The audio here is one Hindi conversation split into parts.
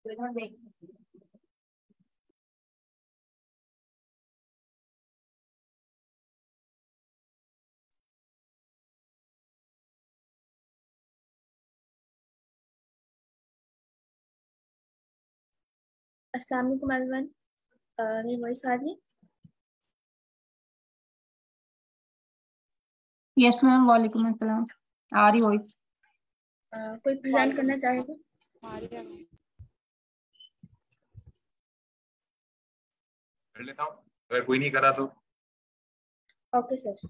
अस्सलाम वालेकुम एवरीवन। मेरी वॉइस आ रही है? यस मैम, वालेकुम अस्सलाम। आ रही वॉइस। कोई प्रेजेंट करना चाहेगा? कर लेता हूँ, अगर कोई नहीं करा तो। Okay sir.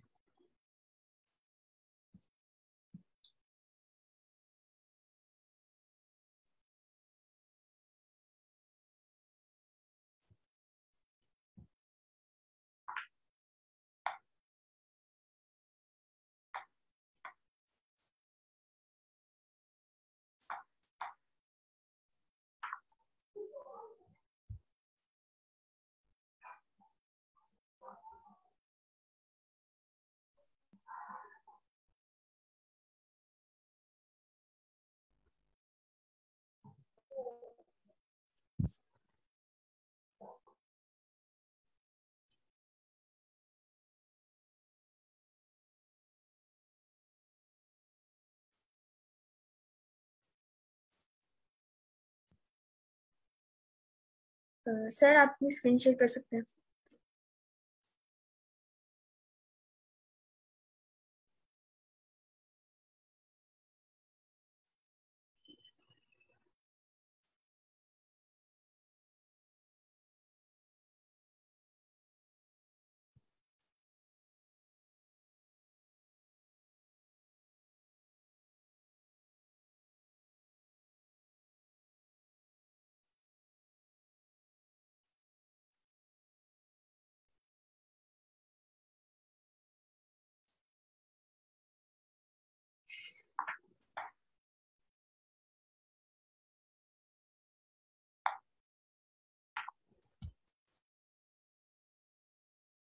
सर आप अपनी स्क्रीन शेयर कर सकते हैं।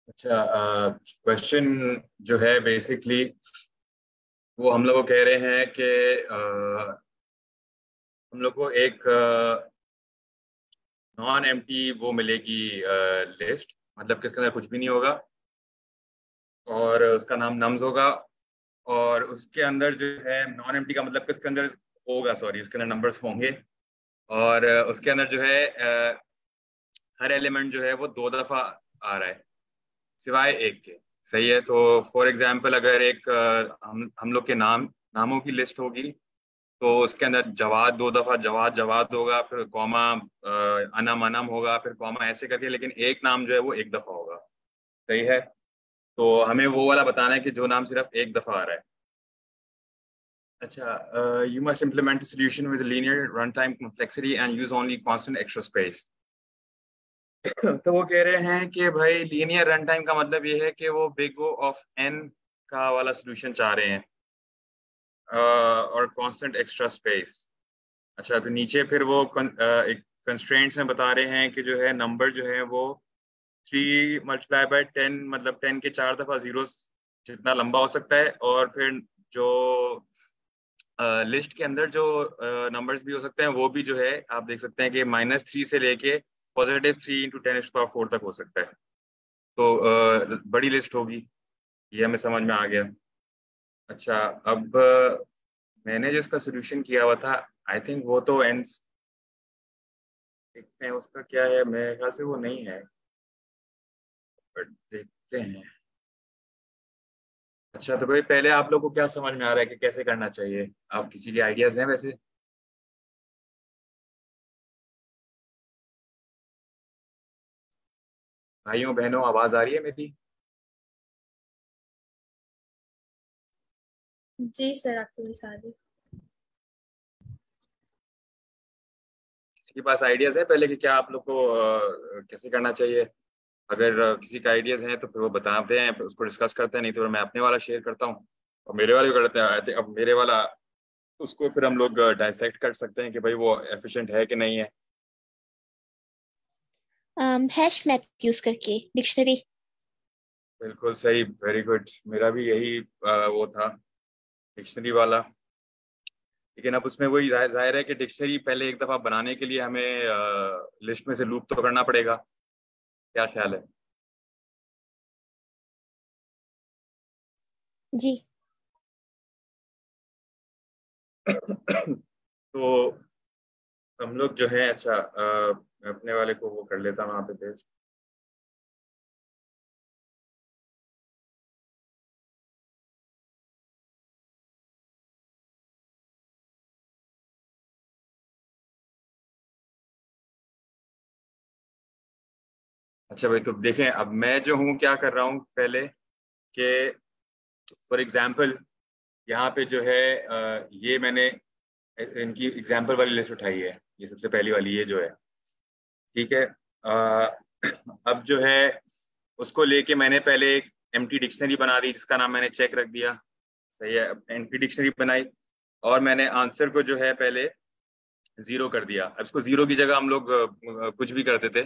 अच्छा, क्वेश्चन जो है बेसिकली वो हम लोग को कह रहे हैं कि हम लोग को एक नॉन एम्प्टी वो मिलेगी लिस्ट, मतलब किसके अंदर कुछ भी नहीं होगा और उसका नाम नम्स होगा। और उसके अंदर जो है नॉन एम्प्टी का मतलब किसके अंदर होगा, सॉरी, उसके अंदर नंबर्स होंगे। और उसके अंदर जो है हर एलिमेंट जो है वो 2 दफा आ रहा है सिवाय एक के। सही है। तो फॉर एग्जांपल अगर एक हम लोग के नामों की लिस्ट होगी तो उसके अंदर जवाद 2 दफा जवाद जवाद होगा, फिर कॉमा अनम अनम होगा, फिर कॉमा ऐसे करके, लेकिन एक नाम जो है वो एक दफा होगा। सही है। तो हमें वो वाला बताना है कि जो नाम सिर्फ एक दफा आ रहा है। अच्छा, you must implement solution with linear run time complexity and use only constant extra space. तो वो कह रहे हैं कि भाई लीनियर रन टाइम का मतलब ये है कि वो बिग O ऑफ n का वाला सोल्यूशन चाह रहे हैं और कांस्टेंट एक्स्ट्रा स्पेस। अच्छा, तो नीचे फिर वो एक कंस्ट्रेंट्स में बता रहे हैं कि जो है नंबर जो है वो 3 × 10 मतलब 10 के 4 दफा जीरो जितना लंबा हो सकता है। और फिर जो लिस्ट के अंदर जो नंबर्स भी हो सकते हैं वो भी जो है आप देख सकते हैं कि -3 से लेके +3 × 10⁴ तक हो सकता है। तो बड़ी लिस्ट होगी, ये हमें समझ में आ गया। अच्छा, अब मैंने जो इसका सोल्यूशन किया हुआ था, आई थिंक वो तो एंड्स, देखते हैं उसका क्या है। मेरे ख्याल से वो नहीं है, बट देखते हैं। अच्छा, तो भाई पहले आप लोग को क्या समझ में आ रहा है कि कैसे करना चाहिए? आप किसी के आइडियाज हैं वैसे? भाइयों बहनों, आवाज आ रही है मेरी? जी सर, आपकी वॉइस आ रही है। किसी के पास आइडियाज है पहले कि क्या आप लोग को कैसे करना चाहिए? अगर किसी का आइडियाज हैं तो फिर वो बताते हैं, फिर उसको डिस्कस करते हैं, नहीं तो फिर मैं अपने वाला शेयर करता हूँ और मेरे वाले भी करते हैं। आई थिंक अब मेरे वाला उसको फिर हम लोग डाइसेक्ट कर सकते हैं कि भाई वो एफिशिएंट है कि नहीं है। हैश मैप यूज करके डिक्शनरी। बिल्कुल सही, वेरी गुड। मेरा भी यही वो था, डिक्शनरी वाला। लेकिन अब उसमें वही जाहिर है कि डिक्शनरी पहले एक दफा बनाने के लिए हमें लिस्ट में से लूप तो करना पड़ेगा। क्या ख्याल है? जी। तो हम लोग जो है, अच्छा मैं अपने वाले को वो कर लेता हूँ वहाँ पे पेस्ट। अच्छा भाई, तो देखें अब मैं जो हूँ क्या कर रहा हूँ पहले कि फॉर एग्जांपल यहाँ पे जो है ये मैंने इनकी एग्जांपल वाली लिस्ट उठाई है, ये सबसे पहली वाली ये जो है, ठीक है। अब जो है उसको लेके मैंने पहले एक एम्प्टी डिक्शनरी बना दी जिसका नाम मैंने चेक रख दिया। सही है, एम्प्टी डिक्शनरी बनाई और मैंने आंसर को जो है पहले 0 कर दिया। अब इसको 0 की जगह हम लोग कुछ भी करते थे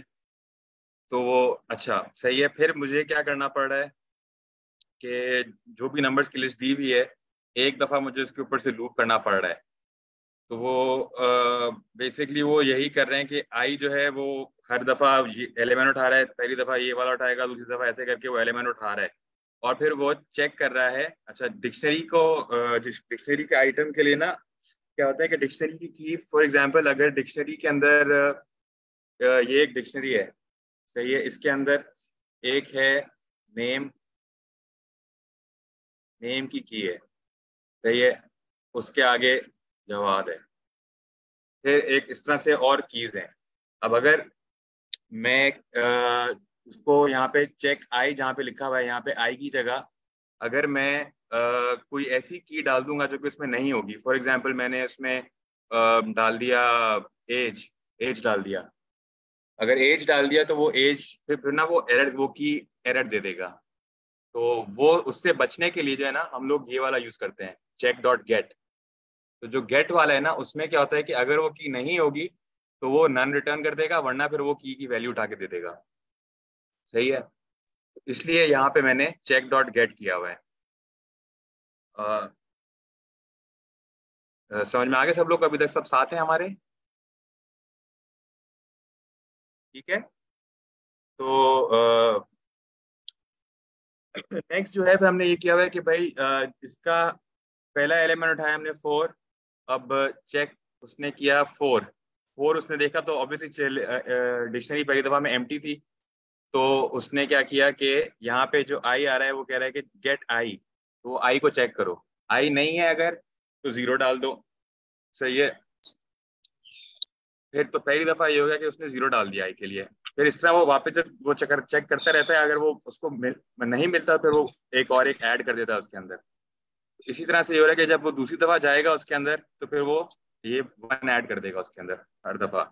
तो वो अच्छा सही है। फिर मुझे क्या करना पड़ रहा है कि जो भी नंबर्स की लिस्ट दी हुई है एक दफा मुझे उसके ऊपर से लूप करना पड़ रहा है। तो वो बेसिकली वो यही कर रहे हैं कि आई जो है वो हर दफा ये एलिमेंट उठा रहा है, पहली दफा ये वाला उठाएगा, दूसरी दफा ऐसे करके वो एलिमेंट उठा रहा है और फिर वो चेक कर रहा है। अच्छा डिक्शनरी के आइटम के लिए ना क्या होता है कि डिक्शनरी की फॉर एग्जांपल अगर डिक्शनरी के अंदर ये एक डिक्शनरी है, सही है, इसके अंदर एक है नेम, नेम की है, सही है, उसके आगे जवाब है, फिर एक इस तरह से और कीज हैं। अब अगर मैं उसको यहाँ पे चेक आई जहाँ पे लिखा हुआ है यहाँ पे आई की जगह अगर मैं कोई ऐसी की डाल दूंगा जो कि उसमें नहीं होगी, फॉर एग्जांपल मैंने उसमें डाल दिया एज, एज डाल दिया, अगर एज डाल दिया तो वो एज फिर ना वो एरर, वो की एरर दे देगा। तो वो उससे बचने के लिए जो है ना हम लोग ये वाला यूज करते हैं, चेक डॉट गेट। तो जो गेट वाला है ना उसमें क्या होता है कि अगर वो की नहीं होगी तो वो नन रिटर्न कर देगा, वरना फिर वो की वैल्यू उठा के दे देगा। सही है, इसलिए यहाँ पे मैंने चेक डॉट गेट किया हुआ है। समझ में आ गया सब लोग? अभी तक सब साथ हैं हमारे? ठीक है। तो नेक्स्ट जो है फिर हमने ये किया हुआ है कि भाई इसका पहला एलिमेंट उठाया हमने 4। अब चेक उसने किया 4, 4 उसने देखा तो ऑब्वियसली डिक्शनरी पहली दफा में एम्प्टी थी। तो उसने क्या किया कि यहाँ पे जो आई आ रहा है वो कह रहा है कि गेट आई, तो आई को चेक करो, आई नहीं है अगर तो 0 डाल दो। सही है, फिर तो पहली दफा ये हो गया कि उसने 0 डाल दिया आई के लिए। फिर इस तरह वो वापस जब वो चेक करता रहता है, अगर वो उसको नहीं मिलता फिर वो एक ऐड कर देता है उसके अंदर। इसी तरह से ये हो रहा है कि जब वो दूसरी दफा जाएगा उसके अंदर तो फिर वो ये 1 ऐड कर देगा उसके अंदर हर दफा।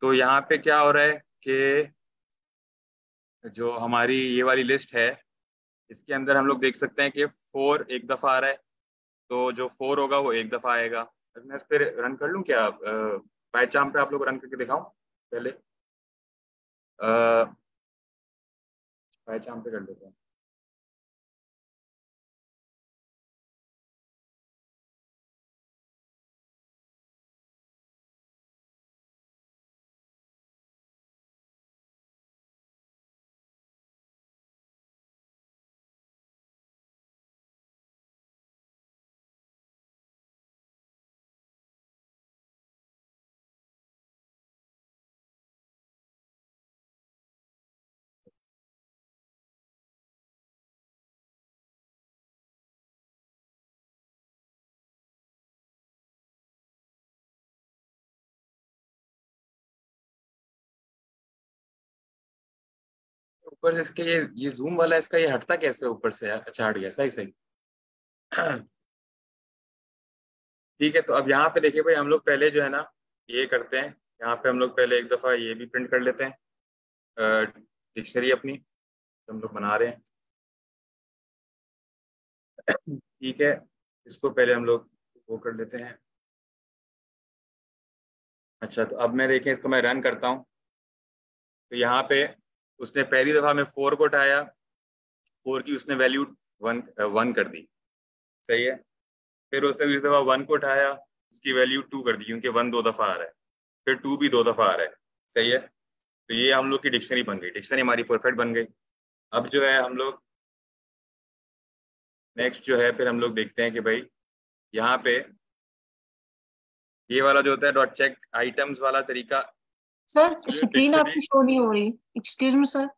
तो यहाँ पे क्या हो रहा है कि जो हमारी ये वाली लिस्ट है इसके अंदर हम लोग देख सकते हैं कि 4 एक दफा आ रहा है, तो जो 4 होगा वो एक दफा आएगा। अब मैं इस पर रन कर लूँ क्या? बाय चांस पे आप लोग रन करके दिखाऊं पहले? बाय चांस पे कर लेते हैं। ऊपर से इसके ये जूम वाला इसका ये हटता कैसे ऊपर से यार? अच्छा हट गया, सही सही। ठीक है, तो अब यहाँ पे देखिए भाई हम लोग पहले जो है ना ये करते हैं, यहाँ पे हम लोग पहले एक दफा ये भी प्रिंट कर लेते हैं डिक्शनरी अपनी तो हम लोग बना रहे हैं। ठीक है, इसको पहले हम लोग वो कर लेते हैं। अच्छा, तो अब मैं देखें इसको मैं रन करता हूँ तो यहाँ पे उसने पहली दफा में 4 को उठाया, 4 की उसने वैल्यू 1 कर दी। सही है, फिर उसने इस दफा 1 को उठाया, उसकी वैल्यू 2 कर दी क्योंकि 1 2 दफा आ रहा है, फिर 2 भी 2 दफा आ रहा है। सही है, तो ये हम लोग की डिक्शनरी बन गई, डिक्शनरी हमारी परफेक्ट बन गई। अब जो है हम लोग नेक्स्ट जो है फिर हम लोग देखते हैं कि भाई यहाँ पे ये वाला जो होता है डॉट चेक आइटम्स वाला तरीका। सर स्क्रीन डिक्शनरी, आपकी शो नहीं हो रही, एक्सक्यूज मी सर,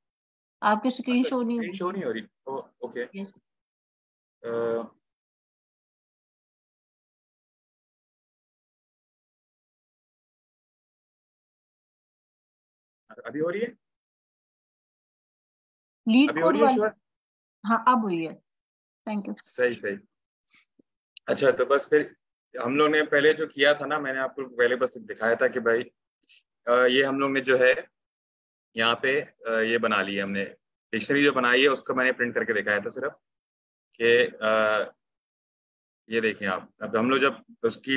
आपकी स्क्रीन अच्छा शो नहीं हो स्क्रीन शो रही। नहीं हो रही, ओके। यस। अभी हो रही है, लीड अभी हो कोड रही है वाली। श्योर? हाँ अब हुई है, थैंक यू। सही सही। अच्छा तो बस फिर हम लोग ने पहले जो किया था ना, मैंने आपको पहले बस दिखाया था कि भाई ये हम लोग ने जो है यहाँ पे ये बना ली है हमने, डिक्शनरी जो बनाई है उसको मैंने प्रिंट करके दिखाया था सिर्फ कि ये देखें आप। अब हम लोग जब उसकी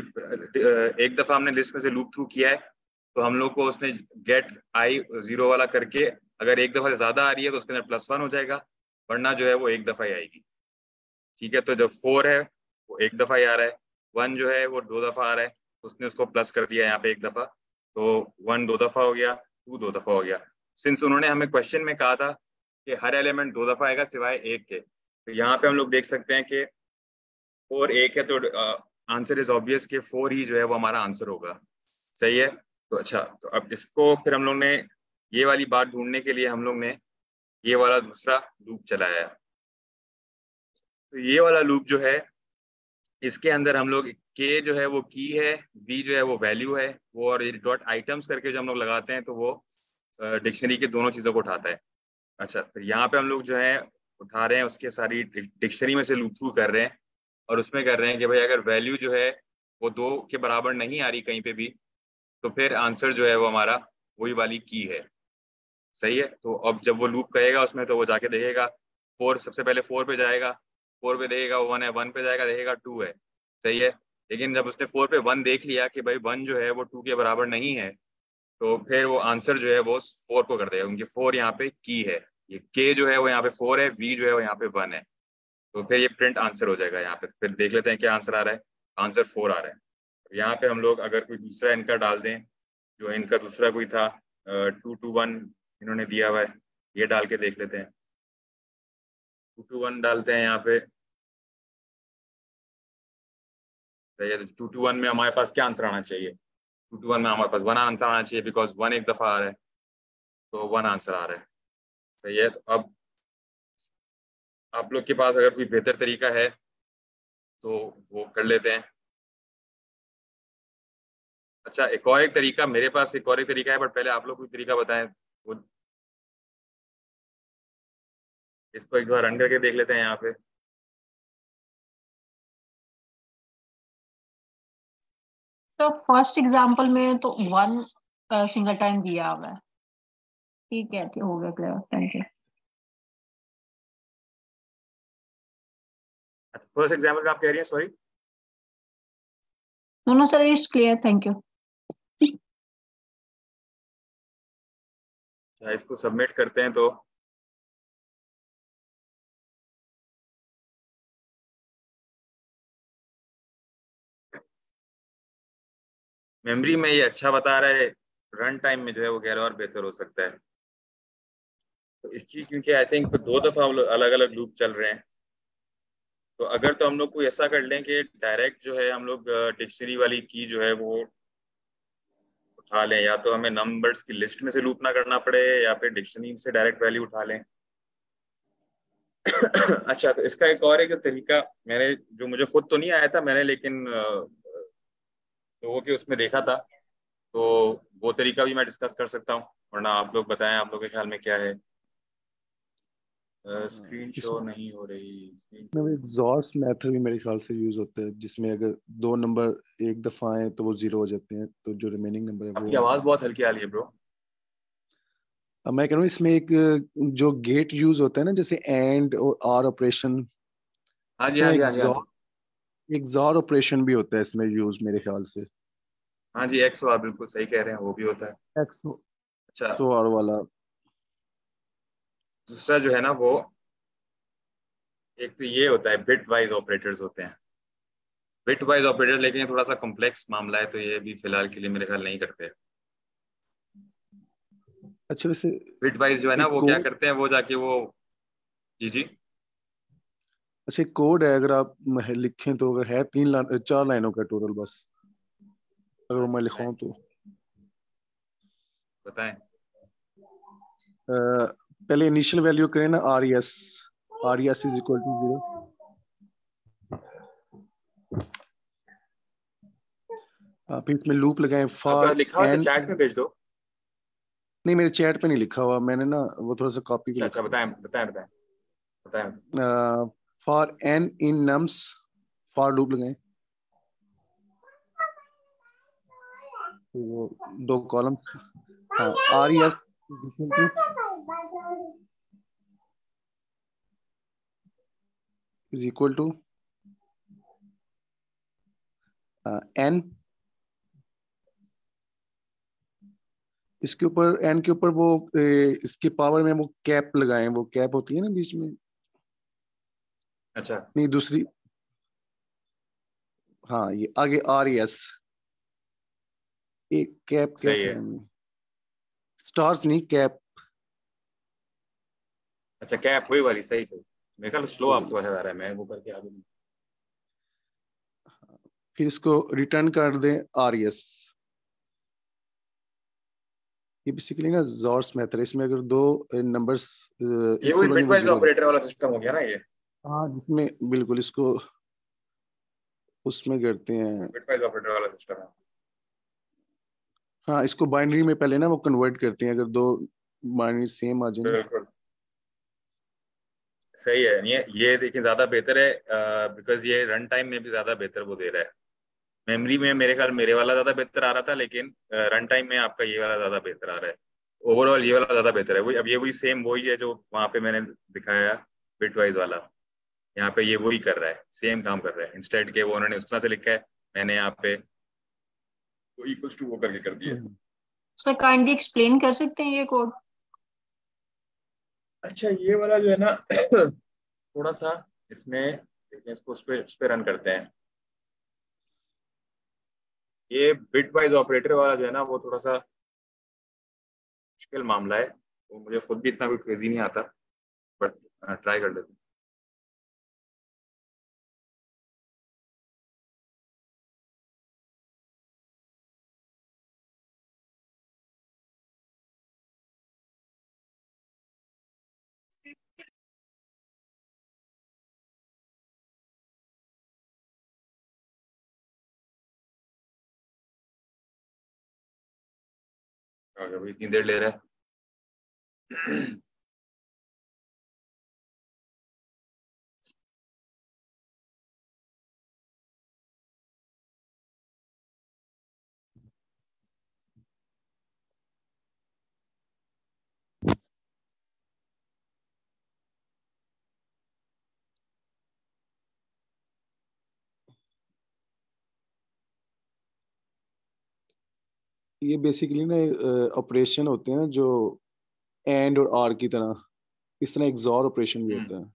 एक दफा हमने लिस्ट में से लूप थ्रू किया है तो हम लोग को उसने गेट आई 0 वाला करके, अगर एक दफा से ज्यादा आ रही है तो उसके अंदर +1 हो जाएगा, वरना जो है वो एक दफा ही आएगी। ठीक है, तो जब 4 है वो एक दफा ही आ रहा है, 1 जो है वो 2 दफा आ रहा है, उसने उसको प्लस कर दिया यहाँ पे एक दफा, तो 1 2 दफा हो गया, 2 2 दफा हो गया। सिंस उन्होंने हमें क्वेश्चन में कहा था कि हर एलिमेंट 2 दफा आएगा सिवाय एक के, तो यहाँ पे हम लोग देख सकते हैं कि 4 एक है, तो आंसर इज ऑब्वियस कि 4 ही जो है वो हमारा आंसर होगा। सही है, तो अच्छा तो अब इसको फिर हम लोग ने ये वाली बात ढूंढने के लिए हम लोग ने ये वाला दूसरा लूप चलाया है। तो ये वाला लूप जो है इसके अंदर हम लोग के जो है वो की है, वी जो है वो वैल्यू है, वो और डॉट आइटम्स करके जो हम लोग लगाते हैं तो वो डिक्शनरी के दोनों चीज़ों को उठाता है। अच्छा फिर यहाँ पे हम लोग जो है उठा रहे हैं उसके सारी डिक्शनरी में से लूप थ्रू कर रहे हैं, और उसमें कर रहे हैं कि भाई अगर वैल्यू जो है वो 2 के बराबर नहीं आ रही कहीं पे भी, तो फिर आंसर जो है वो हमारा वही वाली की है। सही है, तो अब जब वो लूप कहेगा उसमें तो वो जाके देखेगा 4, सबसे पहले 4 पे जाएगा, 4 पे देखेगा 1 है, 1 पे जाएगा देखेगा 2 है। सही है, लेकिन जब उसने 4 पे 1 देख लिया कि भाई 1 जो है वो 2 के बराबर नहीं है, तो फिर वो आंसर जो है वो 4 को कर देगा क्योंकि 4 यहाँ पे की है, ये के जो है वो यहाँ पे 4 है, वी जो है वो यहाँ पे 1 है, तो फिर ये प्रिंट आंसर हो जाएगा। यहाँ पे फिर देख लेते हैं क्या आंसर आ रहा है, आंसर 4 आ रहा है। यहाँ पे हम लोग अगर कोई दूसरा इनका डाल दें, जो इनका दूसरा कोई था 2 2 1 इन्होंने दिया हुआ है, ये डाल के देख लेते हैं। 2 2 1 डालते हैं यहाँ पे, तो ये 2 2 1 में हमारे पास क्या आंसर आना चाहिए? 2 2 1 में हमारे पास 1 आंसर आना चाहिए बिकॉज 1 एक दफा आ रहा है, तो 1 आंसर आ रहा है। सही है, तो अब आप लोग के पास अगर कोई बेहतर तरीका है तो वो कर लेते हैं। अच्छा एक और एक तरीका मेरे पास, एक और एक तरीका है, बट पहले आप लोग कोई तरीका बताएं, वो इसको एक बार रन करके देख लेते हैं यहाँ पे। सर फर्स्ट एग्जांपल में तो 1 सिंगल टाइम दिया हुआ है। ठीक है, ठीक हो गया, clear, thank you. First example में आप कह रही हैं, sorry? No no sir, it's clear, thank you. इसको सबमिट करते हैं तो मेमोरी में ये अच्छा बता रहा है, रन टाइम में जो है वो कह रहा है और बेहतर हो सकता है। तो इसकी क्योंकि आई थिंक 2 दफा अलग अलग लूप चल रहे हैं, तो अगर तो हम लोग कोई ऐसा कर लें कि डायरेक्ट जो है हम लोग डिक्शनरी वाली की जो है वो उठा लें, या तो हमें नंबर्स की लिस्ट में से लूप ना करना पड़े या फिर डिक्शनरी से डायरेक्ट वैल्यू उठा लें। अच्छा तो इसका एक और एक तरीका मैंने, जो मुझे खुद तो नहीं आया था मैंने, लेकिन लोगों के उसमें देखा था, तो वो तरीका भी मैं डिस्कस कर सकता हूँ, वरना आप लोग बताएं आप लोग के ख्याल में क्या है। स्क्रीन शो इसमें नहीं हो रही, स्क्रीन वो एग्जॉस्ट मेथड भी मेरे ख्याल से यूज होता है, जिसमें अगर 2 नंबर एक दफा आए तो वो 0 हो जाते हैं, तो जो रिमेनिंग नंबर है आपकी वो। आवाज बहुत हल्की आ रही है ब्रो। अब मैं कह रहा हूँ इसमें एक जो गेट यूज होता है ना, जैसे एंड और आर ऑपरेशन, हाँ इस जी तरह हाँ जी हाँ जी हाँ जी। एग्जॉर ऑपरेशन भी होता है इसमें यूज मेरे ख्याल से। हाँ जी एक्स आप बिल्कुल सही कह रहे हैं, वो भी होता है। एक्स अच्छा तो आर वाला। दूसरा जो है ना वो, एक तो ये होता है बिट वाइज ऑपरेटर्स होते हैं। बिट वाइज ऑपरेटर, लेकिन ये थोड़ा सा कॉम्प्लेक्स मामला है, तो ये भी फिलहाल के लिए मेरे ख्याल नहीं करते। अच्छा वैसे बिट वाइज जो है ना एक वो क्या कोड, करते हैं, वो जाके वो, जी जी। अच्छा एक कोड है, अगर आप लिखें तो, अगर है 4 लाइनों का टोटल बस, अगर वो मैं लिखाऊं तो बताएं। पहले इनिशियल वैल्यू करें ना, R S is equal to 0। फिर इसमें लूप लगाएं आपका फॉर लिखा हुआ तो एन। चैट में भेज दो। नहीं, मेरे चैट पे नहीं लिखा हुआ, मैंने ना वो थोड़ा सा कॉपी पे अच्छा अच्छा, लिखा बताएं बताएं बताएं बताएं। हुआ। For N in nums, for loop लगाएं, तो वो 2 कॉलम। हाँ, R S is equal to N, इसके ऊपर एन के ऊपर वो इसके पावर में वो कैप लगाएं, वो कैप होती है ना बीच में। अच्छा नहीं, दूसरी, हाँ ये आगे आर एस, एक कैप क्या सही था है। मैंने, स्टार्स नहीं, कैप। अच्छा कैप वही वाली, सही सही। मेरे ख्याल स्लो आपके पास आ रहा है, मैं वो करके आगे नहीं। फिर इसको रिटर्न कर दें आर एस। ये बेसिकली ना जॉर्स मेथड है, इसमें अगर 2 नंबर्स ये वही इक्वल होंगे बिट वो वाइज 0 हो ऑपरेटर वाला सिस्टम हो गया ना ये। जाता है। हाँ, जिसमें बिल्कुल इसको उसमें करते हैं। बिट वाइज ऑपरेटर वाला सिस्टम है। हाँ, इसको बाइनरी में पहले ना वो कन्वर्ट करते हैं, अगर 2 बाइनरी सेम आ जाए ना। बिल्कुल सही है। ये देखिए ज्यादा बेहतर है, बिकॉज ये रन टाइम में भी ज्यादा बेहतर वो दे रहा है। मेमोरी में मेरे ख्याल मेरे वाला ज्यादा बेहतर आ रहा था, लेकिन रन टाइम में आपका ये वाला ज्यादा बेहतर आ रहा है। ओवरऑल ये वाला ज्यादा बेहतर है। वही अब ये वही सेम वही है जो वहां पे मैंने दिखाया, बिटवाइज वाला। यहाँ पे ये वही कर रहा है, सेम काम कर रहा है। इंस्टेड के वो उन्होंने उस तरह से लिखा है, मैंने यहाँ पे वो इक्वल्स टू वो करके कर दिया। सर काइंडली एक्सप्लेन कर सकते हैं ये कोड? अच्छा ये वाला जो है ना थोड़ा सा इसमें देखिए, इसको उस पे रन करते हैं। ये बिटवाइज ऑपरेटर वाला जो है ना वो थोड़ा सा मुश्किल मामला है, वो मुझे खुद भी इतना कोई क्रेजी नहीं आता, बट ट्राई कर लेते हैं। अभी इतनी देर ले रहा है। ये बेसिकली ना ऑपरेशन होते हैं ना, जो एंड और आर की तरह, इस तरह एक XOR ऑपरेशन भी होता है।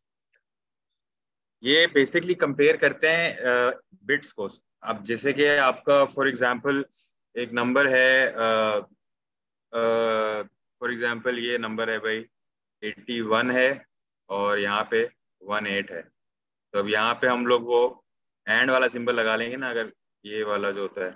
ये बेसिकली कंपेयर करते हैं बिट्स को। अब जैसे कि आपका फॉर एग्जांपल एक नंबर है, फॉर एग्जांपल ये नंबर है भाई 81 है, और यहाँ पे 18 है। तो अब यहाँ पे हम लोग वो एंड वाला सिंबल लगा लेंगे ना, अगर ये वाला जो होता है,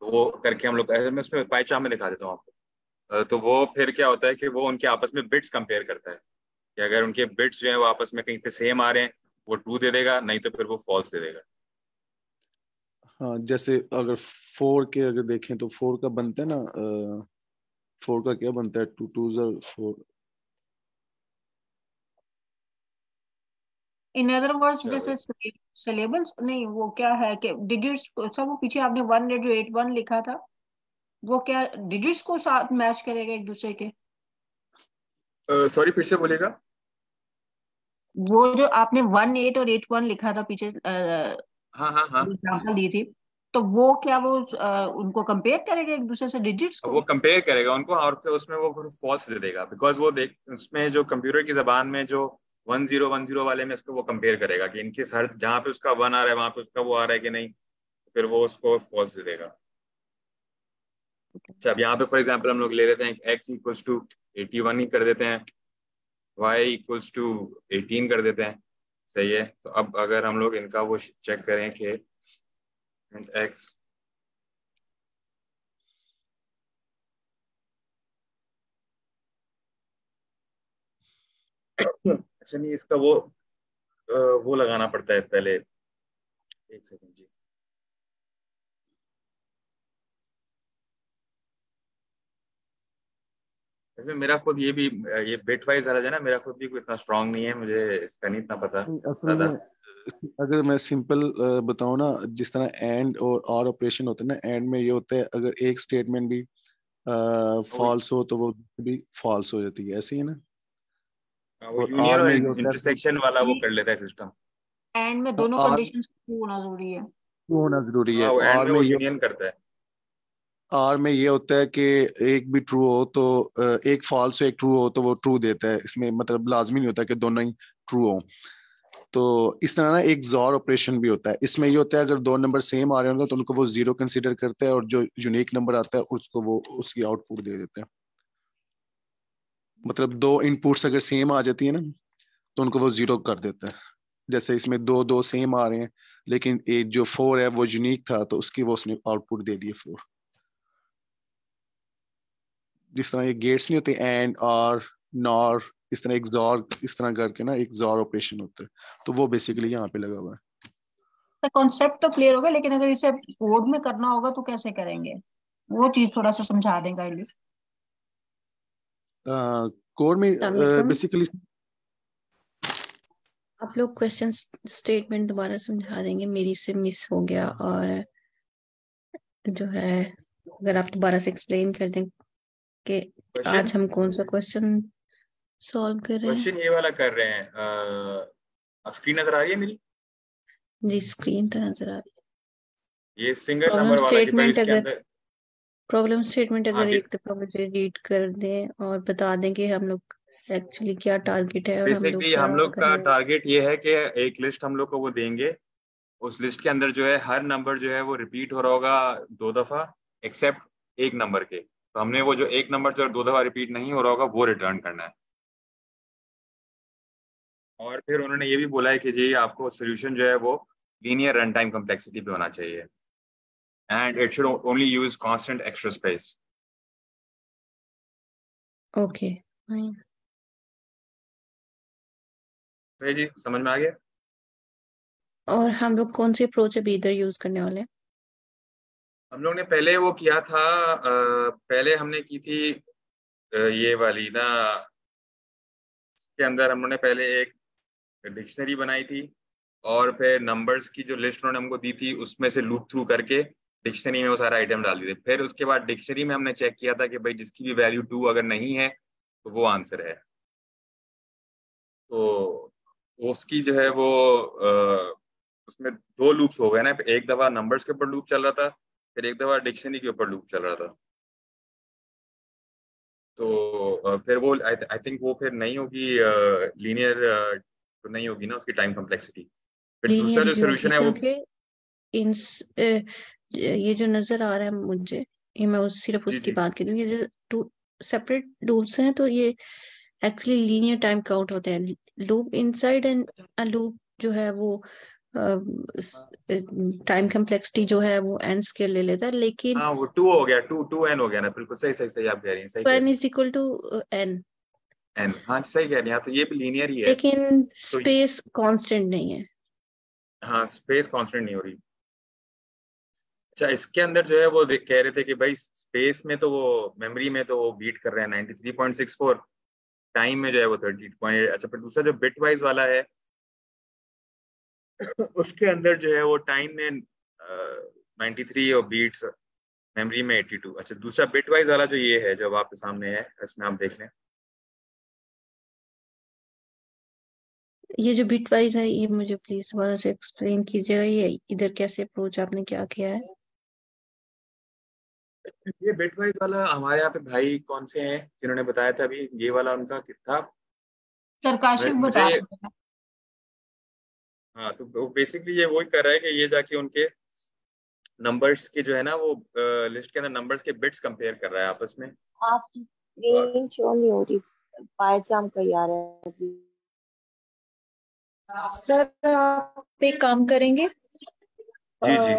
तो वो करके हम लोग ऐसे, मैं इसमें पाई चार्ट में दिखा देता हूँ आपको। तो वो फिर क्या होता है कि वो उनके आपस में बिट्स कंपेयर करता है, कि अगर उनके बिट्स जो है वो आपस में कहीं पे सेम आ रहे हैं, वो ट्रू दे देगा, नहीं तो फिर वो फॉल्स दे देगा। हाँ, जैसे अगर 4 के अगर देखें तो 4 का बनता है ना, 4 का क्या बनता है, 2 2 4। इन अदर वर्ड्स अच्छा भाई, जैसे सिलेबल्स नहीं, वो क्या है कि डिजिट्स सब, वो पीछे आपने 181 लिखा था, वो क्या डिजिट्स को साथ मैच करेगा एक दूसरे के? सॉरी फिर से बोलेगा। वो जो आपने 18 और 81 लिखा था पीछे, हाँ हाँ हाँ। एग्जाम्पल दी थी, तो वो क्या वो उनको कंपेयर करेगा एक दूसरे से डिजिट्स अब को? वो कंपेयर करेगा उनको, और फिर उसमें वो फिर फॉल्स दे देगा, बिकॉज वो देख उसमें जो कंप्यूटर की जबान में जो 1010 वाले में इसको वो कंपेयर करेगा कि इनके हर जहाँ पे उसका 1 आ रहा है वहां पे उसका वो आ रहा है कि नहीं, फिर वो उसको फॉल्स दे देगा। अच्छा, अब यहाँ पे फॉर एग्जाम्पल हम लोग ले लेते हैं x इक्वल्स टू 81 ही कर देते हैं, y इक्वल्स टू 18 कर देते हैं। सही है। तो अब अगर हम लोग इनका वो चेक करें कि x अच्छा नहीं, इसका वो लगाना पड़ता है पहले। एक सेकंड जी। इसमें मेरा खुद ये बिट वाइज वाला जो है ना, मेरा खुद भी कोई इतना स्ट्रांग नहीं है, मुझे इसका नहीं इतना पता असल ज्यादा। में अगर मैं सिंपल बताऊं ना, जिस तरह एंड और ऑपरेशन होते हैं ना, एंड में ये होता है अगर एक स्टेटमेंट भी वो फॉल्स हो तो वो भी फॉल्स हो जाती है, ऐसे ही है ना। वो और यूनियन आर और में ये होता है इंटरसेक्शन वाला वो कर लेता है सिस्टम। एंड में दोनों आर कंडीशन ट्रू होना जरूरी है। होना जरूरी है। हाँ, वो एंड आर में में वो ये यूनियन करता है। आर में ये होता है कि एक भी ट्रू हो तो एक फॉल्स हो एक ट्रू हो तो वो ट्रू देता है। इसमें मतलब लाजमी नहीं होता कि दोनों ही ट्रू हो। तो इस तरह ना एक XOR ऑपरेशन भी होता है। इसमें ये होता है अगर दो नंबर सेम आ रहे होंगे तो उनको वो जीरो कंसीडर करता है, और जो यूनिक नंबर आता है उसको वो उसकी आउटपुट दे देते हैं। मतलब दो इनपुट्स अगर सेम आ जाती है ना तो उनको वो जीरो कर देता है। जैसे इसमें दो दो सेम आ रहे हैं, लेकिन एक जो 4 है वो यूनिक था तो उसकी वो उसने आउटपुट दे दिए 4। जिस तरह ये गेट्स नहीं होते एंड और नॉर, इस तरह XOR इस तरह करके ना एक XOR ऑपरेशन होता है। तो वो बेसिकली यहाँ पे लगा हुआ है। तो कॉन्सेप्ट तो क्लियर होगा, लेकिन अगर इसे कोड में करना होगा तो कैसे करेंगे, वो चीज थोड़ा सा समझा दें काइंडली। कोड में अस्सलामुअलैकुम। बेसिकली आप लोग क्वेश्चन स्टेटमेंट दोबारा समझा देंगे, मेरी से मिस हो गया। और जो है अगर आप दोबारा से एक्सप्लेन कर दें कि क्वेश्चन आज हम कौन सा क्वेश्चन सॉल्व कर रहे हैं। क्वेश्चन ये वाला कर रहे हैं। स्क्रीन नजर आ रही है मेरी? जी स्क्रीन तो नजर आ रही ये है। सिंगल नंबर वाला कि भाई इसके अंदर। प्रॉब्लम स्टेटमेंट हाँ, अगर एक दफा मुझे रीड कर दें और बता दें कि हम लोग एक्चुअली क्या टारगेट है और हम लोग बेसिकली क्या हम लोग का करने वाले टारगेट ये है कि एक लिस्ट हम लोग को वो देंगे। उस लिस्ट के अंदर जो है हर नंबर जो है वो रिपीट हो रहा होगा 2 दफा, एक्सेप्ट एक नंबर के। तो हमने वो जो एक नंबर जो 2 दफा रिपीट नहीं हो रहा होगा वो रिटर्न करना है। और फिर उन्होंने ये भी बोला है कि जी आपको सोल्यूशन जो है वो लीनियर रन टाइम कम्प्लेक्सिटी पे होना चाहिए, and it should only use constant extra space. Okay fine. तो ये जी समझ में आ गया। और हम लोग कौन सी अप्रोच अभी इधर यूज करने वाले हैं। हम लोग ने पहले वो किया था, पहले हमने की थी ये वाली ना, इसके अंदर हम लोगों ने पहले एक डिक्शनरी बनाई थी, और फिर नंबर्स की जो लिस्ट उन्होंने हमको दी थी उसमें से लूप थ्रू करके डिक्शनरी में वो सारा आइटम डाल दिए थे। फिर उसके बाद डिक्शनरी में हमने चेक किया था कि भाई जिसकी भी वैल्यू 2 अगर नहीं है तो वो आंसर है। तो उसकी जो है वो उसमें 2 लूप्स हो गए ना, एक दफा नंबर्स के ऊपर लूप चल रहा था, फिर एक दफा डिक्शनरी के ऊपर लूप चल रहा था। तो फिर वो आई थिंक वो फिर नहीं होगी लीनियर, तो नहीं होगी ना उसकी टाइम कॉम्प्लेक्सिटी। फिर दूसरा लीनियर जो ही होगी सोल्यूशन है वो क्योंकि इन ये जो नजर आ रहा है मुझे, ये मैं सिर्फ जी उसकी जी बात कर रही हूँ। ये जो टू सेपरेट लूप्स हैं तो ये एक्चुअली लीनियर टाइम काउंट होते हैं। लूप इनसाइड एंड लूप जो है वो टाइम कम्प्लेक्सिटी जो है वो एंड स्केल ले लेता है, लेकिन हाँ, वो 2 हो गया, 2 2 n हो गया ना। बिल्कुल सही सही सही आप कह रही हैं, सही कह n रही इज इक्वल टू n, हैं। n, हाँ सही कह रही हैं। हाँ, तो ये भी लीनियर ही है। लेकिन तो स्पेस कांस्टेंट नहीं है। हाँ, स्पेस कांस्टेंट नहीं हो रही। अच्छा, इसके अंदर जो है वो कह रहे थे कि भाई स्पेस में तो वो मेमोरी में तो वो बीट कर रहे हैं 93.64, टाइम में जो है वो 30.8। अच्छा, फिर दूसरा जो बिट वाइज वाला है उसके अंदर जो है वो टाइम में 93 और बीट्स, मेमोरी में 82। अच्छा, दूसरा बिट वाइज वाला जो ये है जो अब आपके सामने है, इसमें आप देख लें। ये जो बिट वाइज है ये मुझे प्लीज दोबारा से एक्सप्लेन कीजिएगा, ये इधर कैसे अप्रोच आपने क्या किया है। ये बिट वाइज वाला हमारे यहाँ पे भाई कौन से हैं जिन्होंने बताया था अभी, ये वाला उनका कितना सर काशिफ मुझे। बता रहे थे। हाँ, तो बेसिकली ये वही कर रहा है कि ये जाके उनके नंबर्स के जो है ना वो लिस्ट के अंदर नंबर्स के बिट्स कंपेयर कर रहा है आपस में। आपकी स्क्रीन शो नहीं हो रही, पायजाम का ही आ रहा है अभी। सर आप एक काम करेंगे, जी जी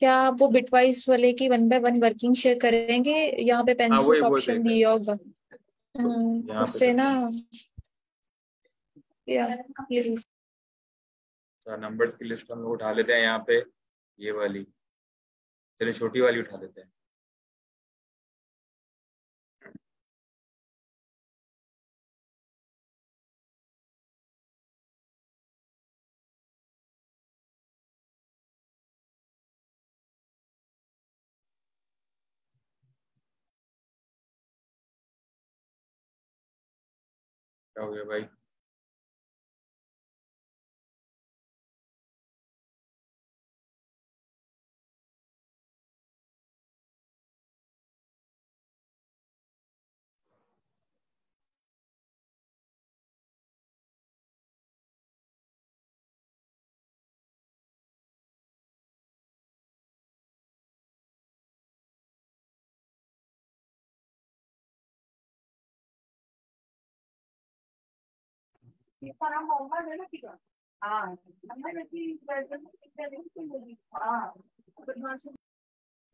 क्या आप वो बिटवाइज वाले की 1 बाय 1 वर्किंग शेयर करेंगे? यहाँ पे हाँ पेंसिल वही का वही ऑप्शन देख रहे दिया होगा, हैं यहाँ पे उससे ना प्लीज। नंबर्स की लिस्ट हम लोग उठा लेते हैं यहाँ पे, ये वाली, चलिए छोटी वाली उठा लेते हैं। क्या हो गया भाई?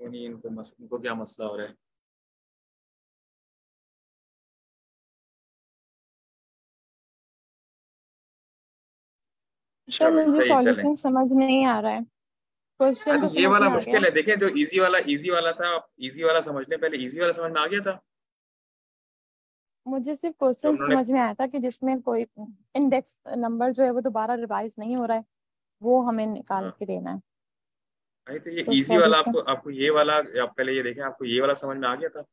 नहीं इनको क्या मसला हो रहा है? सर भाई मुझे सही चले। सॉल्यूशन समझ नहीं आ रहा है, क्वेश्चन तो अरे ये समझ वाला में आ गया। मुश्किल है, देखें जो इजी वाला था, आप इजी वाला समझ लें पहले। इजी वाला समझ में आ गया था मुझे सिर्फ तो क्वेश्चन उन्होंने, समझ में आया था कि जिसमें कोई इंडेक्स नंबर जो है वो दोबारा रिवाइज नहीं हो रहा है, वो हमें निकाल के देना है। नहीं तो ये तो इजी वाला सॉल्यूशन आपको ये वाला, आप पहले ये देखें, आपको ये वाला समझ में आ गया था?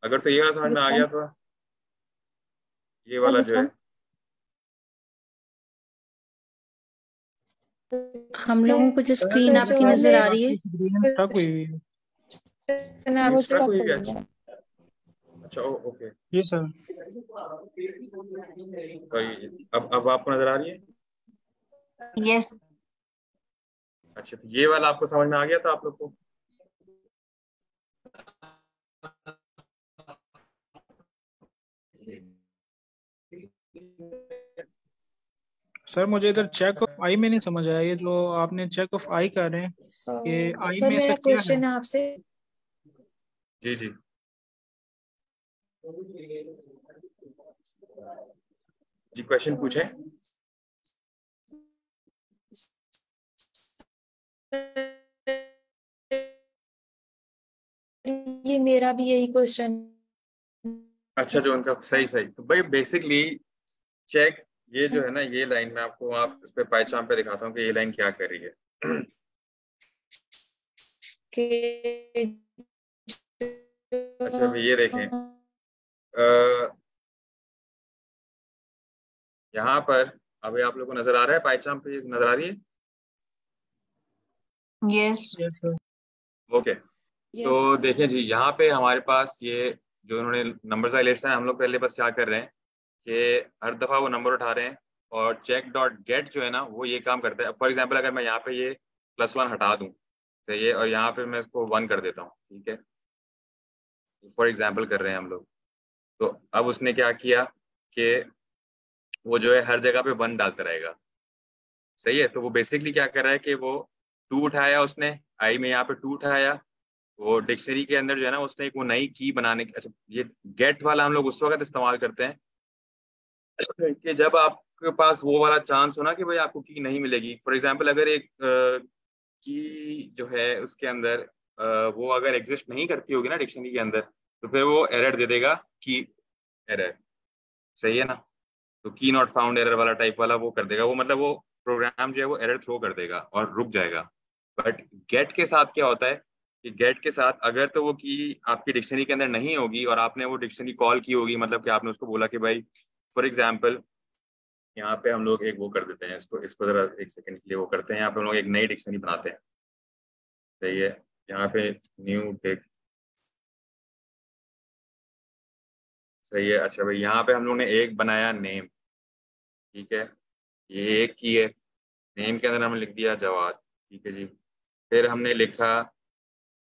अगर तो ये वाला समझ में आ गया था, ये वाला विच जो है, वन? हम लोगों को जो स्क्रीन सर आपकी जो नजर आ रही है, स्टक हुई हुई है। वो स्ट्रक स्टक हुई हो है? गया है। अच्छा ओके। जी सर। और अब आपको नजर आ रही है? यस। अच्छा तो ये वाला आपको समझ में आ गया था आप लोग को? सर मुझे इधर चेक ऑफ आई में नहीं समझ आया, ये जो आपने चेक ऑफ आई कर रहे हैं, ये आई सर में मेरा ऐसा क्या है? क्वेश्चन है आपसे, जी जी जी क्वेश्चन पूछें। ये मेरा भी यही क्वेश्चन। अच्छा जो उनका, सही सही। तो भाई बेसिकली चेक, ये जो है ना, ये लाइन में आपको आप इस पे पाइचाम पे दिखाता हूँ कि ये लाइन क्या कर रही है। के अच्छा अभी ये देखें, यहाँ पर अभी आप लोग को नजर आ रहा है पाइचाम पे, नजर आ रही है? यस। Yes sir. ओके तो देखें जी, यहाँ पे हमारे पास ये जो उन्होंने नंबर्स का लिस्ट है, हम लोग पहले बस क्या कर रहे हैं कि हर दफा वो नंबर उठा रहे हैं और चेक डॉट गेट जो है ना वो ये काम करता है। फॉर एग्जांपल अगर मैं यहाँ पे ये +1 हटा दूं, सही है, और यहाँ पे मैं इसको 1 कर देता हूँ, ठीक है, फॉर एग्जांपल कर रहे हैं हम लोग। तो अब उसने क्या किया कि वो जो है हर जगह पे 1 डालता रहेगा, सही है। तो वो बेसिकली क्या कर रहा है कि वो 2 उठाया उसने, आई में यहाँ पे 2 उठाया, वो डिक्शनरी के अंदर जो है ना उसने एक वो नई की बनाने की। अच्छा ये गेट वाला हम लोग उस वक्त इस्तेमाल करते हैं कि जब आपके पास वो वाला चांस हो ना कि भाई आपको की नहीं मिलेगी। फॉर एग्जांपल अगर एक की जो है उसके अंदर वो अगर एग्जिस्ट नहीं करती होगी ना डिक्शनरी के अंदर, तो फिर वो एरर दे देगा, की एरर, सही है ना। तो की नॉट फाउंड एरर वाला टाइप वाला वो कर देगा, वो मतलब वो प्रोग्राम जो है वो एरर थ्रो कर देगा और रुक जाएगा। बट गेट के साथ क्या होता है कि गेट के साथ अगर तो वो की आपकी डिक्शनरी के अंदर नहीं होगी और आपने वो डिक्शनरी कॉल की होगी, मतलब कि आपने उसको बोला कि भाई फॉर एग्जाम्पल यहाँ पे हम लोग एक वो कर देते हैं, इसको जरा एक सेकंड के लिए वो करते हैं, यहाँ पे हम लोग एक नई डिक्शनरी बनाते हैं, सही है। यहाँ पे न्यू टेक, सही है। अच्छा भाई यहाँ पे हम लोग ने एक बनाया नेम, ठीक है, ये एक की है, नेम के अंदर हमने लिख दिया जवाद, ठीक है जी। फिर हमने लिखा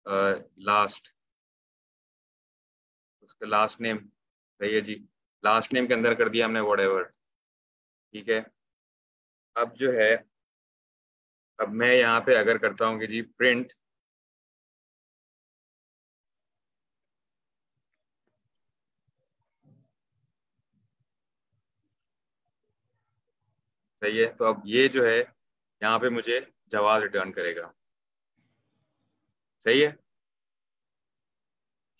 लास्ट, उसका लास्ट नेम, सही है जी, लास्ट नेम के अंदर कर दिया हमने व्हाटएवर, ठीक है। अब जो है, अब मैं यहाँ पे अगर करता हूँ कि जी प्रिंट, सही है, तो अब ये जो है यहाँ पे मुझे जवाब रिटर्न करेगा, सही है,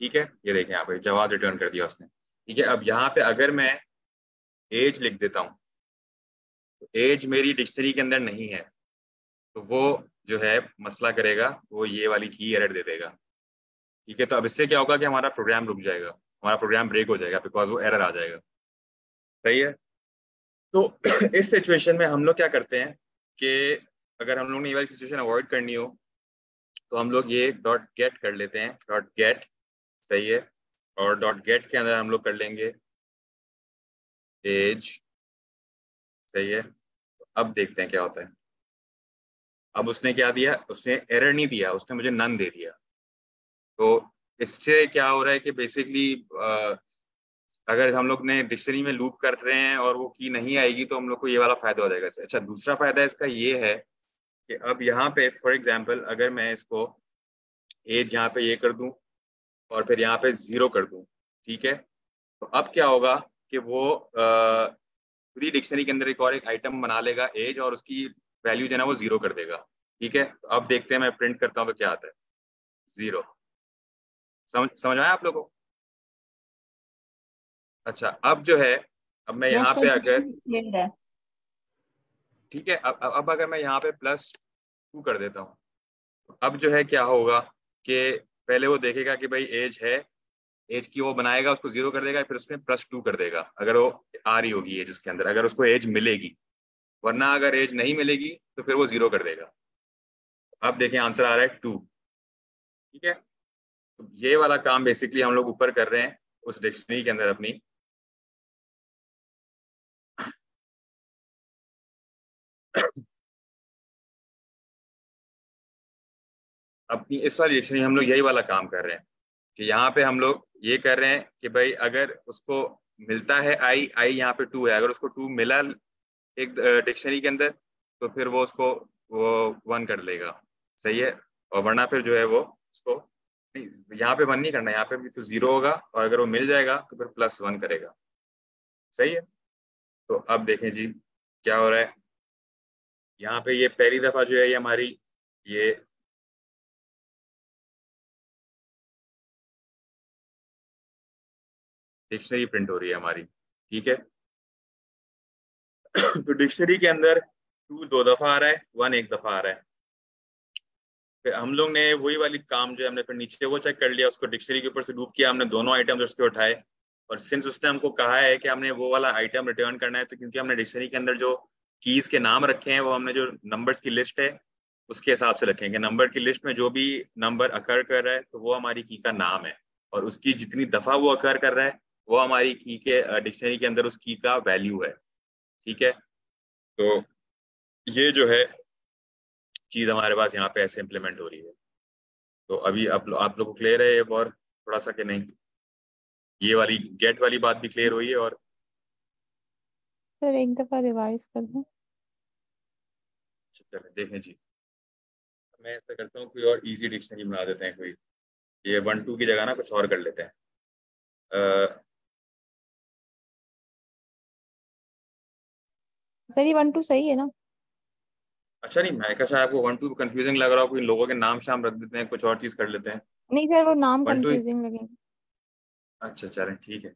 ठीक है। ये देखें यहाँ पे जवाब रिटर्न कर दिया उसने, ठीक है। अब यहाँ पे अगर मैं एज लिख देता हूँ, तो एज मेरी डिक्शनरी के अंदर नहीं है, तो वो जो है मसला करेगा, वो ये वाली की एरर दे देगा, ठीक है। तो अब इससे क्या होगा कि हमारा प्रोग्राम रुक जाएगा, हमारा प्रोग्राम ब्रेक हो जाएगा, बिकॉज वो एरर आ जाएगा, सही है। तो इस सिचुएशन में हम लोग क्या करते हैं कि अगर हम लोग ने ये वाली सिचुएशन अवॉइड करनी हो, तो हम लोग ये डॉट गेट कर लेते हैं, डॉट गेट, सही है। और डॉट गेट के अंदर हम लोग कर लेंगे एज, सही है। अब देखते हैं क्या होता है। अब उसने क्या दिया, उसने एरर नहीं दिया, उसने मुझे नन दे दिया। तो इससे क्या हो रहा है कि बेसिकली अगर हम लोग ने डिक्शनरी में लूप कर रहे हैं और वो की नहीं आएगी, तो हम लोग को ये वाला फायदा हो जाएगा। अच्छा, दूसरा फायदा इसका ये है कि अब यहाँ पे फॉर एग्जांपल अगर मैं इसको एज यहाँ पे ये कर दूं और फिर यहाँ पे 0 कर दूं, ठीक है, तो अब क्या होगा कि वो पूरी डिक्शनरी के अंदर एक आइटम बना लेगा एज, और उसकी वैल्यू जो है ना वो 0 कर देगा, ठीक है। तो अब देखते हैं, मैं प्रिंट करता हूँ तो क्या आता है, 0। समझ आया आप लोगों को? अच्छा, अब जो है, अब मैं यहाँ पे अगर, ठीक है, अब अगर मैं यहाँ पे +2 कर देता हूँ, तो अब जो है क्या होगा कि पहले वो देखेगा कि भाई एज है, एज की वो बनाएगा, उसको 0 कर देगा, फिर उसमें +2 कर देगा अगर वो आ रही होगी एज उसके अंदर, अगर उसको एज मिलेगी, वरना अगर एज नहीं मिलेगी तो फिर वो 0 कर देगा। अब देखें आंसर आ रहा है 2, ठीक है। तो ये वाला काम बेसिकली हम लोग ऊपर कर रहे हैं उस डिक्शनरी के अंदर अपनी। अपनी इस वाली डिक्शनरी हम लोग यही वाला काम कर रहे हैं कि यहाँ पे हम लोग ये कर रहे हैं कि भाई अगर उसको मिलता है आई यहाँ पे 2 है, अगर उसको 2 मिला एक डिक्शनरी के अंदर, तो फिर वो उसको वो 1 कर लेगा, सही है। और वरना फिर जो है वो उसको नहीं, यहाँ पे 1 नहीं करना, यहाँ पे भी तो 0 होगा, और अगर वो मिल जाएगा तो फिर +1 करेगा, सही है। तो अब देखें जी क्या हो रहा है। यहाँ पे ये पहली दफा जो है ये हमारी ये डिक्शनरी प्रिंट हो रही है हमारी, ठीक है। तो डिक्शनरी के अंदर 2 2 दफा आ रहा है, 1 1 दफा आ रहा है। फिर हम लोग ने वही वाली काम जो है हमने फिर नीचे वो चेक कर लिया, उसको डिक्शनरी के ऊपर से लूप किया, हमने दोनों आइटम उसके उठाए, और सिंस उसने हमको कहा है कि हमने वो वाला आइटम रिटर्न करना है, तो क्योंकि हमने डिक्शनरी के अंदर जो कीज के नाम रखे हैं वो हमने जो नंबर्स की लिस्ट है उसके हिसाब से रखेंगे। नंबर की लिस्ट में जो भी नंबर अकर कर रहा है तो वो हमारी की का नाम है, और उसकी जितनी दफा वो अकर कर रहा है वो हमारी की के डिक्शनरी के अंदर उस की का वैल्यू है, ठीक है। तो ये जो है चीज हमारे पास यहाँ पे ऐसे इम्प्लीमेंट हो रही है। तो अभी आप लोग को क्लियर है एक और थोड़ा सा कि नहीं? ये वाली गेट वाली बात भी क्लियर हुई है? और सर एक दफा रिवाइज कर दूं? चलिए देखें जी, मैं ऐसा करता हूँ कोई और इजी डिक्शनरी बना देते हैं, कोई ये 1 2 की जगह ना कुछ और कर लेते हैं। सर ये 1 2 सही है ना? अच्छा, नहीं मैं कैसा आपको 1 2 कंफ्यूजिंग लग रहा हो, कोई लोगों के नाम शाम रख देते हैं, कुछ और चीज कर लेते हैं। नहीं सर वो नाम 1 2, कंफ्यूजिंग लगेंगे। अच्छा चलें ठीक है।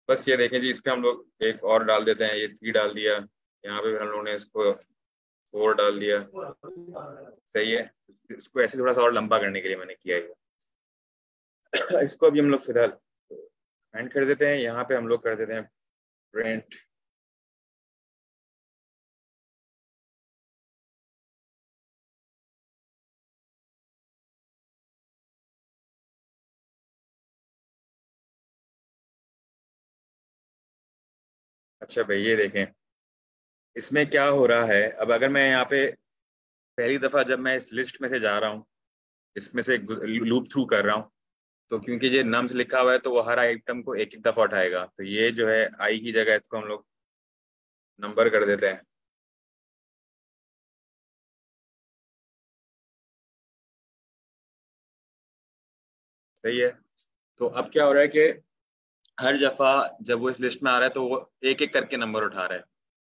बस ये देखें जी, इस पे हम लोग एक और डाल देते हैं, ये 3 डाल दिया, यहाँ पे हम लोगों ने इसको 4 डाल दिया, सही है। इसको ऐसे थोड़ा सा और लंबा करने के लिए मैंने किया है। इसको अभी हम लोग फिलहाल एंड कर देते हैं, यहाँ पे हम लोग कर देते हैं प्रिंट अच्छा भाई ये देखें इसमें क्या हो रहा है। अब अगर मैं यहाँ पे पहली दफा जब मैं इस लिस्ट में से जा रहा हूँ इसमें से लूप थ्रू कर रहा हूँ। तो क्योंकि ये नम्स लिखा हुआ है तो वो हर आइटम को एक एक दफा उठाएगा, तो ये जो है आई की जगह इसको हम लोग नंबर कर देते हैं। सही है। तो अब क्या हो रहा है कि हर दफा जब वो इस लिस्ट में आ रहा है तो वो एक एक करके नंबर उठा रहा है,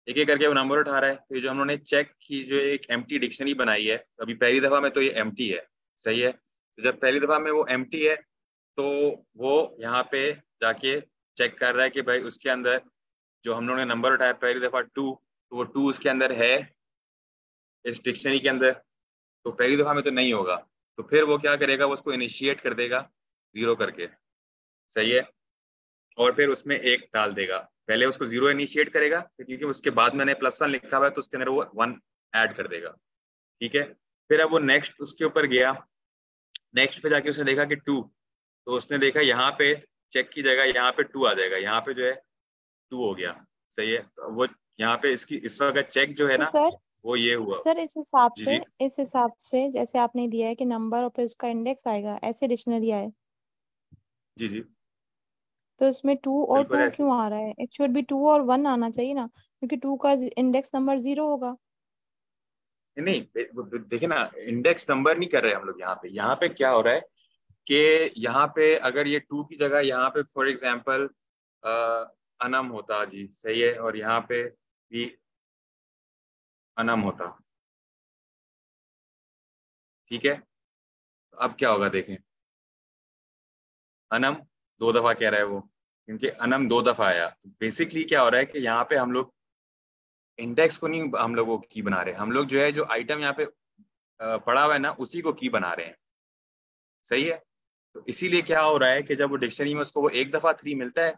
एक एक करके वो नंबर उठा रहा है। तो ये जो हम लोगों ने चेक की जो एक एम्प्टी डिक्शनरी बनाई है, तो अभी पहली दफा में तो ये एम्प्टी है। सही है। तो जब पहली दफा में वो एम्प्टी है तो वो यहाँ पे जाके चेक कर रहा है कि भाई उसके अंदर जो हम लोगों ने नंबर उठाया पहली दफा 2, तो वो 2 उसके अंदर है इस डिक्शनरी के अंदर। तो पहली दफा में तो नहीं होगा, तो फिर वो क्या करेगा, वो उसको इनिशिएट कर देगा 0 करके। सही है। और फिर उसमें 1 डाल देगा। पहले उसको 0 इनिशिएट करेगा, क्योंकि उसके बाद मैंने +1 लिखा हुआ है तो उसके अंदर वो 1 ऐड कर देगा। ठीक है। फिर अब वो नेक्स्ट उसके ऊपर गया, नेक्स्ट पे जाके उसने देखा कि 2, तो उसने देखा यहाँ पे चेक की जगह यहाँ पे 2 आ जाएगा, यहाँ पे जो है 2 हो गया। सही है। तो वो यहाँ पे इसकी इस वक्त चेक जो है तो ना, सर वो ये हुआ। सर जी जी इस हिसाब से जैसे आपने दिया है कि नंबर और फिर उसका इंडेक्स आएगा, ऐसे डिक्शनरी आए जी जी, तो इसमें 2 और बिल्कुल 2 ऐसे। क्यों आ रहा है? इट शुड बी 2 और 1 आना चाहिए ना, क्योंकि 2 का इंडेक्स नंबर 0 होगा। नहीं, देखिए ना, इंडेक्स नंबर नहीं कर रहे हम लोग यहाँ पे क्या हो रहा है कि यहाँ पे अगर ये 2 की जगह यहाँ पे फॉर एग्जांपल अनम होता जी, सही है, और यहाँ पे भी अनम होता। ठीक है। अब क्या होगा देखें, अनम 2 दफा कह रहा है वो, क्योंकि अनम 2 दफा आया। बेसिकली क्या हो रहा है कि यहाँ पे हम लोग इंडेक्स को नहीं हम लोग वो की बना रहे, हम लोग जो है जो आइटम यहाँ पे पड़ा हुआ है ना उसी को की बना रहे हैं। सही है। तो इसीलिए क्या हो रहा है कि जब वो डिक्शनरी में उसको वो 1 दफा 3 मिलता है,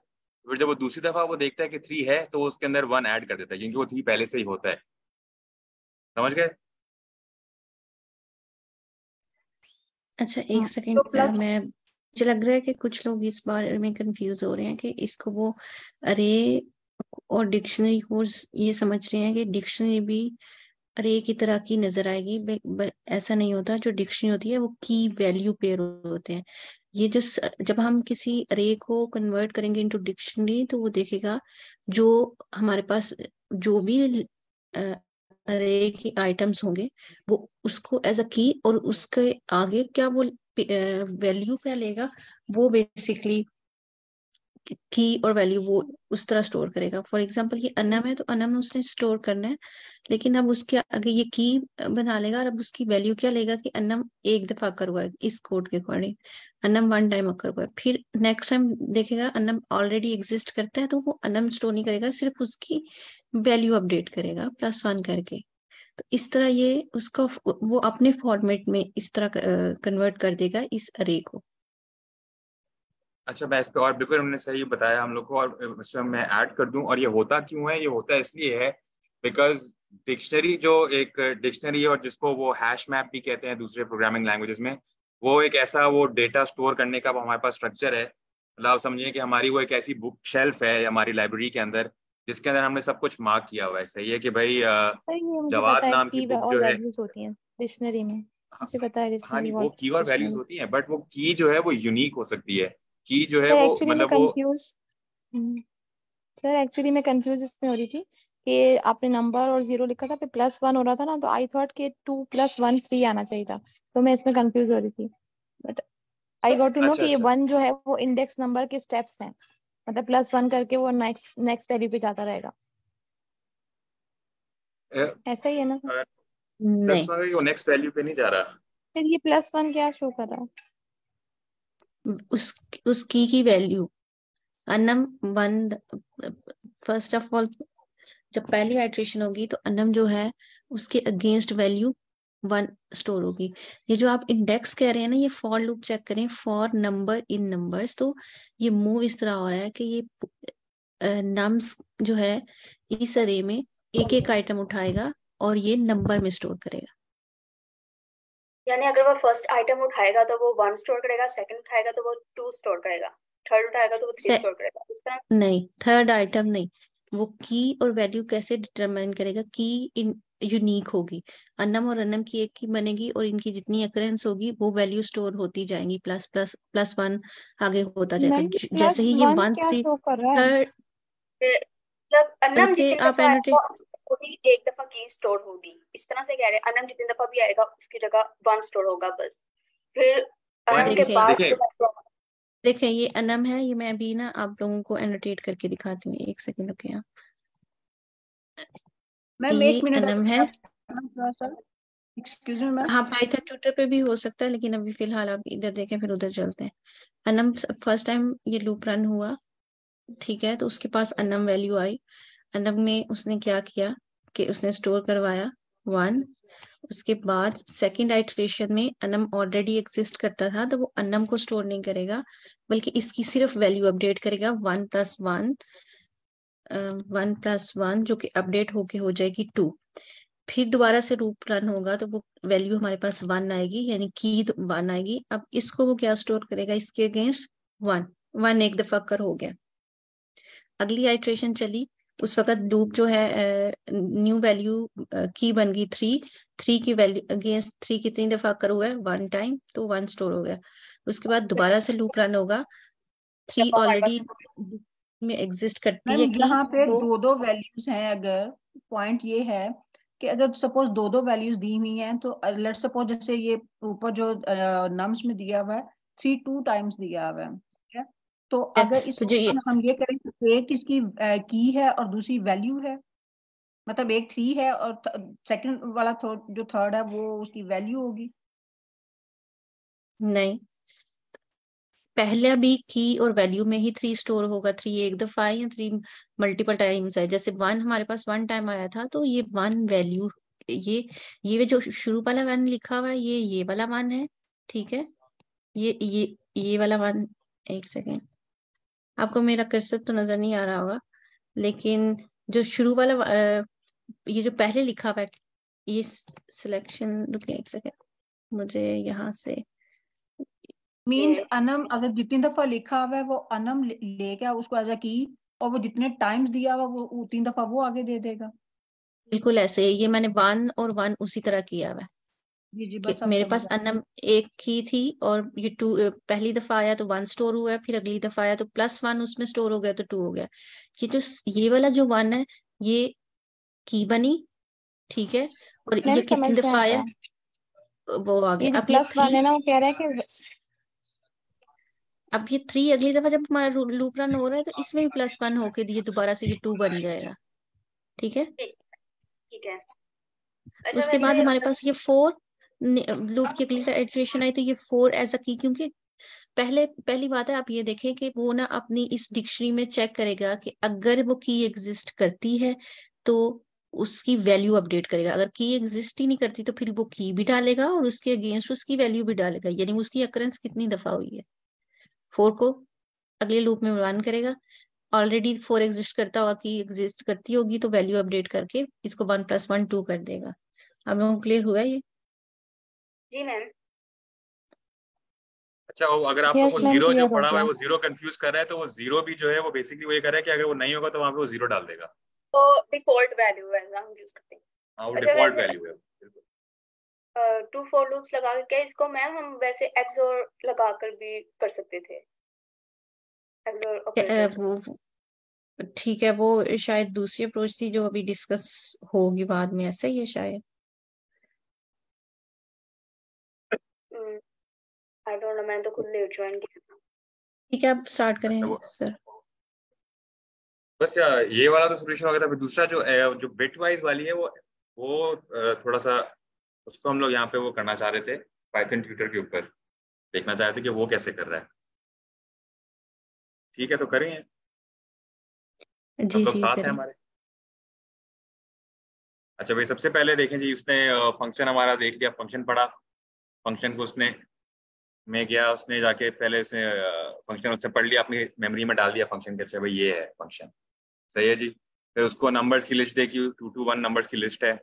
फिर जब वो दूसरी दफा वो देखता है कि 3 है तो वो उसके अंदर 1 ऐड कर देता है, क्योंकि वो 3 पहले से ही होता है। समझ गए? अच्छा एक तो सेकंड, प्लस मैं मुझे लग रहा है कि कुछ लोग इस बारे में कंफ्यूज हो रहे हैं कि इसको वो अरे और डिक्शनरी को ये समझ रहे हैं कि डिक्शनरी भी अरे की तरह की नजर आएगी। ऐसा नहीं होता। जो डिक्शनरी होती है वो की वैल्यू पेयर होते हैं। ये जो जब हम किसी अरे को कन्वर्ट करेंगे इनटू डिक्शनरी तो वो देखेगा जो हमारे पास जो भी अरे की आइटम्स होंगे वो उसको एज अ की और उसके आगे क्या वो वैल्यू क्या लेगा, वो बेसिकली की और वैल्यू वो उस तरह स्टोर करेगा। फॉर एग्जांपल ये अनम है तो अनम उसने स्टोर करना है, लेकिन अब उसके आगे ये की बना लेगा और अब उसकी वैल्यू क्या लेगा कि अनम 1 दफा अकर हुआ है इस कोड के अकॉर्डिंग, अनम 1 टाइम अकर हुआ है। फिर नेक्स्ट टाइम देखेगा अनम ऑलरेडी एग्जिस्ट करता है तो वो अनम स्टोर नहीं करेगा, सिर्फ उसकी वैल्यू अपडेट करेगा +1 करके। तो इस तरह ये उसका वो अपने फॉर्मेट में इस तरह कन्वर्ट कर देगा इस अरे को। अच्छा, मैं इस पे और बिल्कुल उन्होंने सही बताया हम लोग को, और इसमें मैं ऐड कर दूं। और ये होता क्यों है? ये होता इसलिए है बिकॉज डिक्शनरी जो एक डिक्शनरी है और जिसको वो हैश मैप भी कहते हैं दूसरे प्रोग्रामिंग लैंग्वेजेस में, वो एक ऐसा वो डेटा स्टोर करने का हमारे पास स्ट्रक्चर है। मतलब आप समझिए कि हमारी वो एक ऐसी बुक शेल्फ है हमारी लाइब्रेरी के अंदर, जिसके अंदर हमने सब कुछ मार्क किया हुआ है। सही है कि भाई सर ये मुझे जवाद पता है, नाम की की बुक और जो है, वैल्यूज होती हैं डिक्शनरी में, हाँ, मुझे पता है हाँ डिक्शनरी नहीं, वो व्हाट की और वैल्यूज डिक्शनरी। होती हैं, बट वो की जो है वो यूनिक हो सकती है। की जो है सर वो एक्चुअली मैं मतलब वो कंफ्यूज सर एक्चुअली मैं कंफ्यूज इसमें हो रही थी कि आपने नंबर और 0 लिखा था, फिर +1 हो रहा था ना, तो आई थॉट कि 2 + 1 3 आना चाहिए था, तो मैं इसमें कंफ्यूज हो रही थी। But I got to know अच्छा कि ये अच्छा 1 जो है वो इंडेक्स नंबर के स्टेप्स हैं, मतलब +1 करके वो नेक्स्ट नेक्स्ट वैल्यू पे जाता रहेगा, ऐसा ही है ना सर? प्लस नहीं, में वो नेक्स्ट वैल्यू पे नहीं जा रहा। फिर ये +1 क्या शो कर रहा है? उस की value Anam 1 first of all जब पहली आइट्रेशन होगी तो अनम जो है उसके अगेंस्ट वैल्यू 1 स्टोर होगी। ये जो आप इंडेक्स कह रहे हैं ना, ये फॉर लूप चेक करें, फॉर नंबर इन नंबर्स, तो ये मूव इस तरह हो रहा है कि ये नम्स जो है इस अरे में एक एक आइटम उठाएगा और ये नंबर में स्टोर करेगा। यानी अगर वो फर्स्ट आइटम उठाएगा तो वो 1 स्टोर करेगा, सेकंड उठाएगा तो वो 2 स्टोर करेगा, थर्ड उठाएगा तो वो 3 स्टोर करेगा, इस तरह। नहीं, थर्ड आइटम नहीं, वो की और वैल्यू कैसे डिटरमाइन करेगा? की यूनिक होगी। अनम और अनम की एक ही बनेगी और इनकी जितनी अकरेंस होगी वो वैल्यू स्टोर होती जाएंगी, प्लस प्लस प्लस वन आगे होता जाएगा। नहीं, जैसे प्लस ही ये वन वन क्या थ्री शो कर रहा है? थर्ड, मतलब अनम ओके जितनी आप दफा आएगा एनोटेट, वो भी एक दफा की स्टोर होगी, इस तरह से कह रहे हैं। अनम जितनी दफा भी आएगा उसकी जगह वन स्टोर होगा बस। फिर अनम के देखें बाद देखिए देखें ये अनम है, ये मैं अभी ना आप लोगों को एनोटेट करके दिखाती हूँ, एक सेकंड रुकिए आप। मैम ये एक मिनट अनम है, थोड़ा सा, एक्सक्यूज मी मैम। हाँ पाइथन ट्यूटर पे भी हो सकता है, लेकिन अभी फिलहाल आप इधर देखें फिर उधर चलते हैं। अनम फर्स्ट टाइम ये लूप रन हुआ, ठीक है, तो उसके पास अनम वैल्यू आई। अनम में उसने क्या किया कि उसने स्टोर करवाया वन। उसके बाद सेकंड आइटरेशन में अनम ऑलरेडी एग्जिस्ट करता था, तो वो अनम को स्टोर नहीं करेगा, बल्कि इसकी सिर्फ वैल्यू अपडेट करेगा, वन प्लस वन जो कि अपडेट होके हो जाएगी टू। फिर दोबारा से लूप रन होगा तो वो वैल्यू हमारे पास वन आएगी, यानी की वन आएगी। अब इसको वो क्या स्टोर करेगा, इसके अगेंस्ट वन, वन एक दफा कर हो गया। अगली आइट्रेशन चली, उस वक्त लूप जो है न्यू वैल्यू की बन गई थ्री, थ्री की वैल्यू अगेंस्ट थ्री कितनी दफा कर हुआ है, वन टाइम, तो वन स्टोर हो गया। उसके बाद दोबारा से लूप रन होगा, थ्री दफा हमारे पास ऑलरेडी में एग्जिस्ट करती मैम है की, यहाँ पे तो दो दो वैल्यूज हैं, अगर पॉइंट ये है कि अगर सपोज दो दो वैल्यूज दी हुई हैं, तो लेट सपोज जैसे ये ऊपर जो नम्स में दिया हुआ है 3 2 टाइम्स दिया हुआ है, ठीक है? तो अगर तो जो ये हम ये करें कि एक इसकी की है और दूसरी वैल्यू है, मतलब एक 3 है और सेकंड वाला जो थर्ड है वो उसकी वैल्यू होगी। नहीं, पहले भी की और वैल्यू में ही थ्री स्टोर होगा, थ्री एक दफा है या थ्री मल्टीपल टाइम्स है। जैसे वन हमारे पास वन टाइम आया था, तो ये वन वैल्यू, ये जो शुरू वाला वन लिखा हुआ है ये वाला वन है, ठीक है, ये वाला वन। एक सेकेंड, आपको मेरा कर्सर तो नजर नहीं आ रहा होगा, लेकिन जो शुरू वाला ये जो पहले लिखा हुआ है, ये सिलेक्शन, रुकिए एक सेकेंड, मुझे यहाँ से मीन्स अनम अगर जितनी दफा लिखा हुआ है वो अनम ले गया उसको एज अ की, और वो जितने टाइम्स दिया हुआ वो 3 दफा वो आगे दे देगा। बिल्कुल ऐसे ही, ये मैंने वन और वन उसी तरह किया हुआ है जी जी, कि बस अब मेरे समझ पास आ अनम एक की थी, और ये टू पहली दफा आया तो वन स्टोर हुआ है, फिर अगली दफा आया तो प्लस वन उसमें स्टोर हो गया तो टू हो गया। ये जो ये वाला जो वन है ये की बनी, ठीक है, और मैम ये समझ कितनी में दफा आता आया है, वो आ गया। ये जो अब ये प्लस वन थ्री, है ना वो कह रहा है कि अब ये थ्री अगली दफा जब हमारा लूप रन हो रहा है तो इसमें भी प्लस वन होके ये दोबारा से ये टू बन जाएगा, ठीक है। ठीक ठीक है। अच्छा उसके बाद वैसे हमारे पास ये फोर, लूप की अगली इटरेशन आई तो ये फोर एज अ की, क्योंकि पहली बात है आप ये देखें कि वो ना अपनी इस डिक्शनरी में चेक करेगा कि अगर वो की एग्जिस्ट करती है तो उसकी वैल्यू अपडेट करेगा, अगर की एग्जिस्ट ही नहीं करती तो फिर वो की भी डालेगा और उसके अगेंस्ट उसकी वैल्यू भी डालेगा, यानी उसकी अकरेंस कितनी दफा हुई है, फोर को अगले लूप में रन करेगा। ऑलरेडी फोर एग्जिस्ट करता होगा, की एग्जिस्ट करती होगी तो वैल्यू अपडेट करके इसको वन प्लस वन टू कर देगा। आप लोगों को क्लियर हुआ ये? जी मैम। अच्छा, वो अगर आप लोग यस को मैम जीरो जो क्लियर हो पड़ा हुआ है गया। वो जीरो कंफ्यूज कर रहा है, तो वो जीरो भी जो है वो बेसिकली वो ये कर रहा है कि अगर वो नहीं होगा तो वहां पे वो जीरो डाल देगा। तो डिफॉल्ट वैल्यू है ना हम यूज करते हैं। हाँ, वो अच्छा डिफॉल्ट वैसे वैल्यू है बिल्कुल। टू फॉर लूप्स लगा के इसको मैम हम वैसे एक्सओर लगा कर भी कर सकते थे, एक्सओर ऑपरेटर। वो ठीक है, वो शायद दूसरी अप्रोच थी जो अभी डिस्कस होगी बाद में, ऐसा ही है शायद। आई डोंट नो, मैंने तो खुद लेट ज्वाइन किया था। ठीक है, आप स्टार्ट करें अच्छा, सर। बस ये वाला तो सोल्यूशन हो गया था। फिर दूसरा जो बिट वाइज वाली है वो थोड़ा सा उसको हम लोग यहाँ पे वो करना चाह रहे थे, पाइथन ट्यूटर के ऊपर देखना चाह रहे थे कि वो कैसे कर रहा है। ठीक है, तो करें, सब जी लोग जी साथ हैं करें। हमारे। अच्छा भाई, सबसे पहले देखें जी, उसने फंक्शन हमारा देख लिया, फंक्शन पढ़ा, फंक्शन को उसने में गया, उसने जाके पहले उसने फंक्शन उसने पढ़ लिया, अपनी मेमोरी में डाल दिया फंक्शन के। अच्छा भाई, ये है फंक्शन, सही है जी। फिर उसको नंबर्स की लिस्ट देखी, 2 to 1 नंबर्स की लिस्ट है।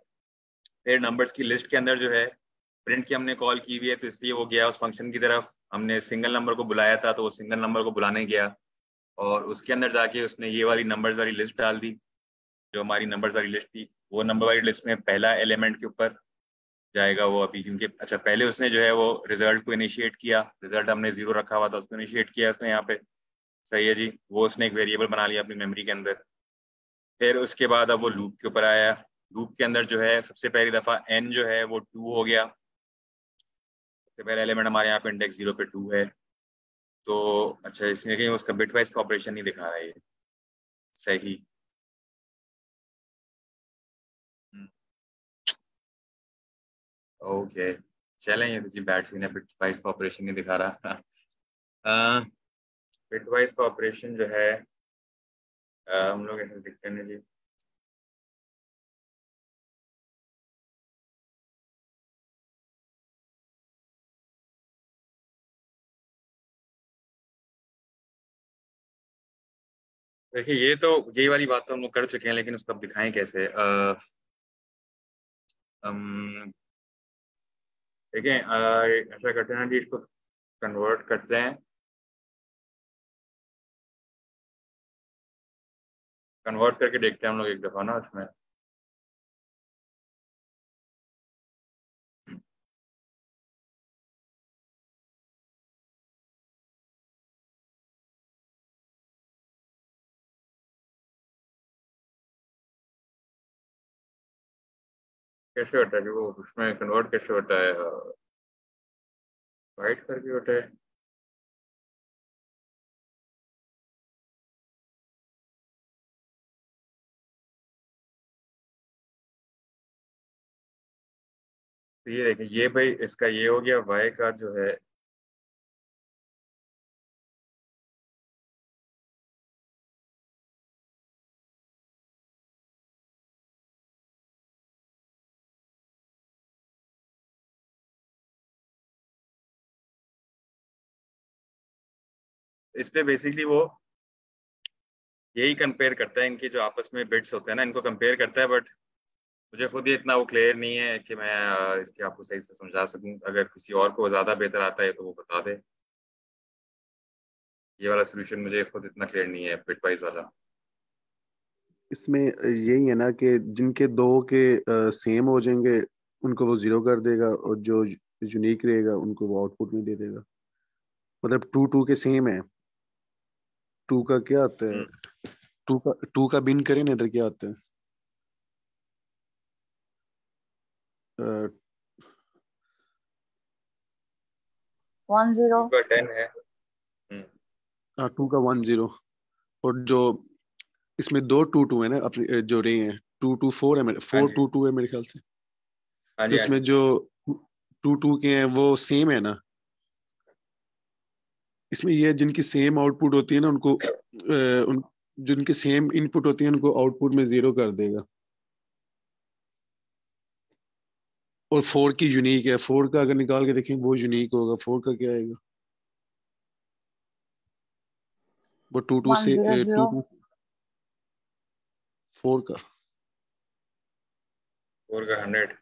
फिर नंबर्स की लिस्ट के अंदर जो है प्रिंट की हमने कॉल की हुई है, तो इसलिए वो गया उस फंक्शन की तरफ। हमने सिंगल नंबर को बुलाया था तो वो सिंगल नंबर को बुलाने गया, और उसके अंदर जाके उसने ये वाली नंबर्स वाली लिस्ट डाल दी जो हमारी नंबर्स वाली लिस्ट थी। वो नंबर वाली लिस्ट में पहला एलिमेंट के ऊपर जाएगा वो अभी, क्योंकि अच्छा पहले उसने जो है वो रिजल्ट को इनिशिएट किया, रिजल्ट हमने 0 रखा हुआ था, उसको इनिशिएट किया उसने यहाँ पे, सही है जी, वो उसने एक वेरिएबल बना लिया अपनी मेमोरी के अंदर। फिर उसके बाद अब वो लूप के ऊपर आया, लूप के अंदर जो है सबसे पहली दफा n जो है वो 2 हो गया, सबसे पहला एलिमेंट हमारे यहाँ पे इंडेक्स 0 पे 2 है, तो अच्छा इसमें कहीं उसका बिटवाइज का ऑपरेशन नहीं दिखा रहा है ये, सही। ओके चलें, ये तो जी बैड सीन है, बिटवाइज का ऑपरेशन नहीं दिखा रहा। बिटवाइज का ऑपरेशन जो है हम लोग ऐसे दिखते हैं जी, देखिए ये तो यही वाली बात तो हम लोग कर चुके हैं, लेकिन उसको अब दिखाएं कैसे। देखें ऐसा करते हैं कि इसको कन्वर्ट करते हैं, कन्वर्ट करके देखते हैं हम लोग एक दफा ना उसमें। कैसे होता है कि वो उसमें कन्वर्ट कैसे होता है, वाइट करके होता है। तो ये देखिए, ये भाई इसका ये हो गया, वाई का जो है इस पे बेसिकली वो यही कंपेयर करता है, इनके जो आपस में बिट्स होते हैं ना, इनको कंपेयर करता है, बट मुझे खुद ही इतना वो क्लियर नहीं है कि मैं इसके आपको सही से समझा सकूं। अगर किसी और को ज़्यादा बेहतर आता है तो वो बता दे। ये वाला सोल्यूशन मुझे खुद इतना क्लियर नहीं है, बिटवाइज वाला। इसमें यही है ना कि जिनके दो के सेम हो जाएंगे उनको वो 0 कर देगा, और जो यूनिक रहेगा उनको वो आउटपुट में दे देगा। मतलब 2 के सेम है। 2 का क्या आता है, 2 का बिन करें ना, इधर क्या आता है, 10 का 10 है। 2 का 10, और जो इसमें 2 है ना अपने जो रहे हैं, 2 है मेरे, 4 है मेरे ख्याल से। हाँ तो जी हाँ इसमें जी। जो 2 के हैं वो सेम है ना। इसमें ये जिनकी सेम आउटपुट होती है ना उनको जिनकी सेम इनपुट होती है उनको आउटपुट में 0 कर देगा। और 4 की यूनिक है, 4 का अगर निकाल के देखें वो यूनिक होगा। 4 का क्या आएगा, वो 2 से 100 4 का, 4 का 100।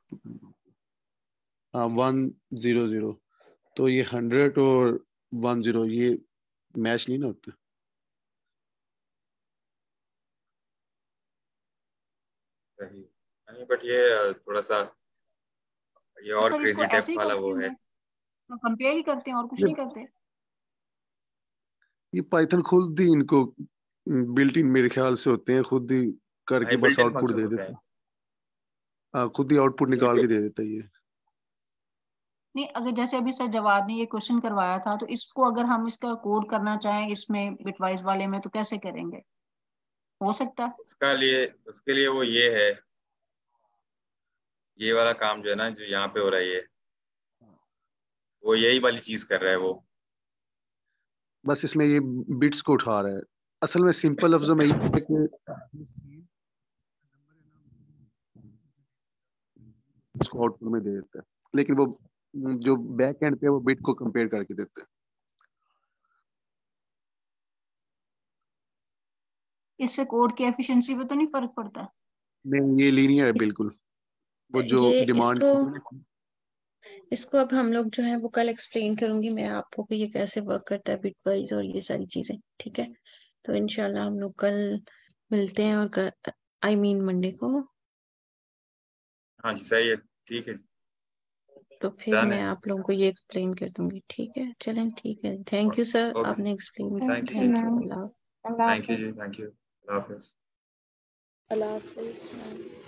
हाँ 100। तो ये 100 और 10 ये मैच नहीं ना होते। सही नहीं, बट ये थोड़ा सा ये तो और सर इसको क्रेजी ऐसे डेप्थ ही वाला करते वो हैं, है। तो कंपेयर ही करते हैं और कुछ नहीं करते। ये पाइथन खुद ही इनको बिल्ट इन मेरे ख्याल से होते हैं, खुद ही करके बस बिल्ट इन आउटपुट फंक्शन दे होते देता हैं। है। हाँ खुद ही आउटपुट निकाल के दे देता है ये। नहीं, अगर जैसे अभी सर जवाद ने ये क्वेश्चन करवाया था, तो इसको अगर हम इसका कोड करना चाहें इसमें बिटवाइज वाले में, तो कैसे करेंगे? हो सकता है? उसके लिए वो ये है, ये वाला काम जो है ना जो यहाँ पे हो रहा है, ये वो यही वाली चीज कर रहा है वो। बस इसमें ये बिट्स को उठा रहा है। असल में सिंपल लफ्जों में ये है कि उसको आउटपुट में दे देता है, लेकिन वो जो बैक एंड पे वो बिट को कंपेयर करके देते हैं। इससे कोड की एफिशिएंसी पे तो नहीं फर्क पड़ता? नहीं ये लीनियर है बिल्कुल, वो जो ये डिमांड। इसको अब हम लोग जो है वो कल एक्सप्लेन करूंगी मैं आपको कि ये कैसे वर्क करता है बिटवाइज और ये सारी चीजें, ठीक है? तो इंशाल्लाह हम लोग कल मिलते हैं, और आई मीन मंडे को हाँ जी सही है, ठीक है। तो फिर डन मैं है। आप लोगों को ये एक्सप्लेन कर दूंगी। ठीक है, चलें, ठीक है, थैंक यू सर, ओके, आपने एक्सप्लेन थैंक किया। यू जी, थैंक यू, मैम। अल्लाह। अल्लाह थैंक यू हाफिज। जी, थैंक यू, अल्लाह हाफिज। अल्लाह हाफिज।